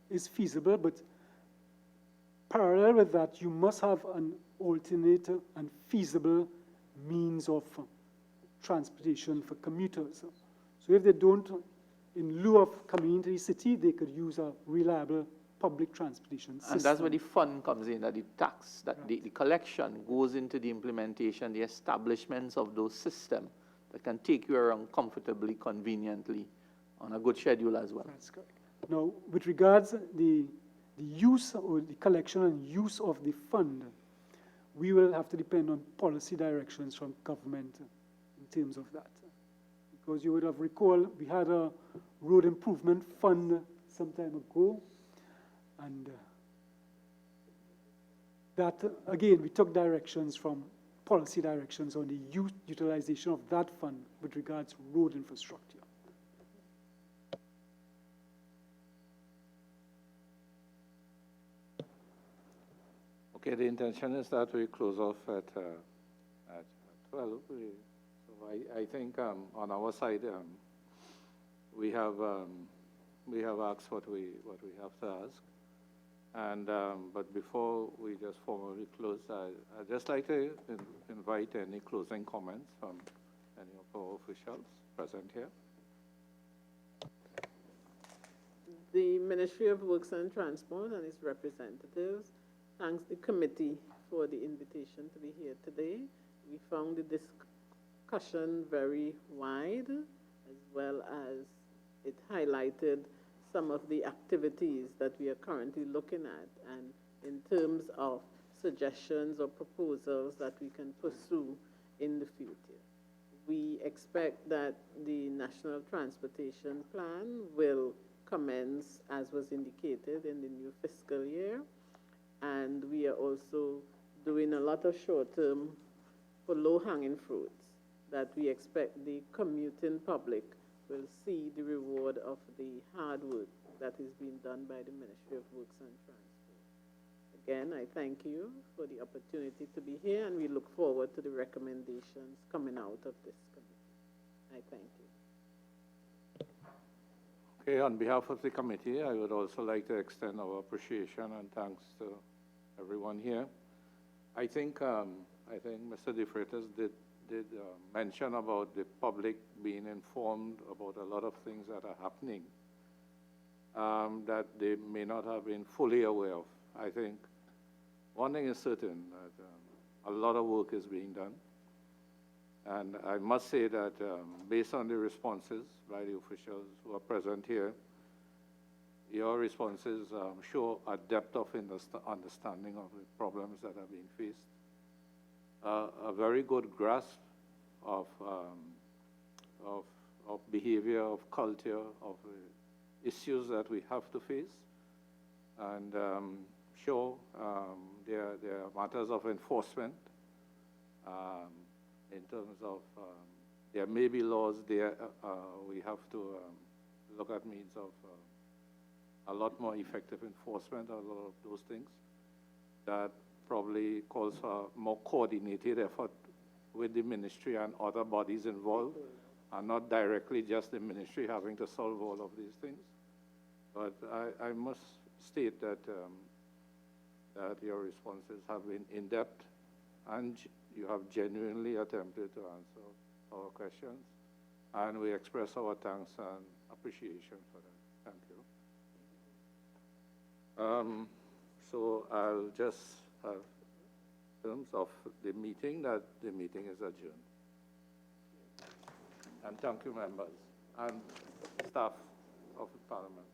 is feasible, but parallel with that, you must have an alternate and feasible means of transportation for commuters. So if they don't, in lieu of coming into the city, they could use a reliable public transportation system. And that's where the fund comes in, that the tax, that the collection goes into the implementation, the establishments of those systems that can take you around comfortably, conveniently, on a good schedule as well. That's correct. Now, with regards the use or the collection and use of the fund, we will have to depend on policy directions from government in terms of that. Because you would have recalled, we had a road improvement fund some time ago, and that, again, we took directions from policy directions on the utilization of that fund with regards to road infrastructure. Okay, the intention is that we close off at 12. So I think on our side, we have asked what we have to ask. And, but before we just formally close, I'd just like to invite any closing comments from any of our officials present here. The Ministry of Works and Transport and its representatives thanks the committee for the invitation to be here today. We found the discussion very wide, as well as it highlighted some of the activities that we are currently looking at, and in terms of suggestions or proposals that we can pursue in the future. We expect that the National Transportation Plan will commence, as was indicated, in the new fiscal year. And we are also doing a lot of short-term for low-hanging fruits that we expect the commuting public will see the reward of the hard work that is being done by the Ministry of Works and Transport. Again, I thank you for the opportunity to be here, and we look forward to the recommendations coming out of this committee. I thank you. Okay, on behalf of the committee, I would also like to extend our appreciation and thanks to everyone here. I think Mr. De Freitas did mention about the public being informed about a lot of things that are happening that they may not have been fully aware of. I think one thing is certain, that a lot of work is being done. And I must say that based on the responses by the officials who are present here, your responses show a depth of understanding of the problems that are being faced, a very good grasp of behavior, of culture, of issues that we have to face, and show there are matters of enforcement. In terms of, there may be laws there, we have to look at means of a lot more effective enforcement, a lot of those things that probably calls for more coordinated effort with the ministry and other bodies involved, and not directly just the ministry having to solve all of these things. But I must state that, that your responses have been in-depth, and you have genuinely attempted to answer our questions, and we express our thanks and appreciation for that. Thank you. So I'll just have, in terms of the meeting, that the meeting is adjourned. And thank you, members and staff of the Parliament.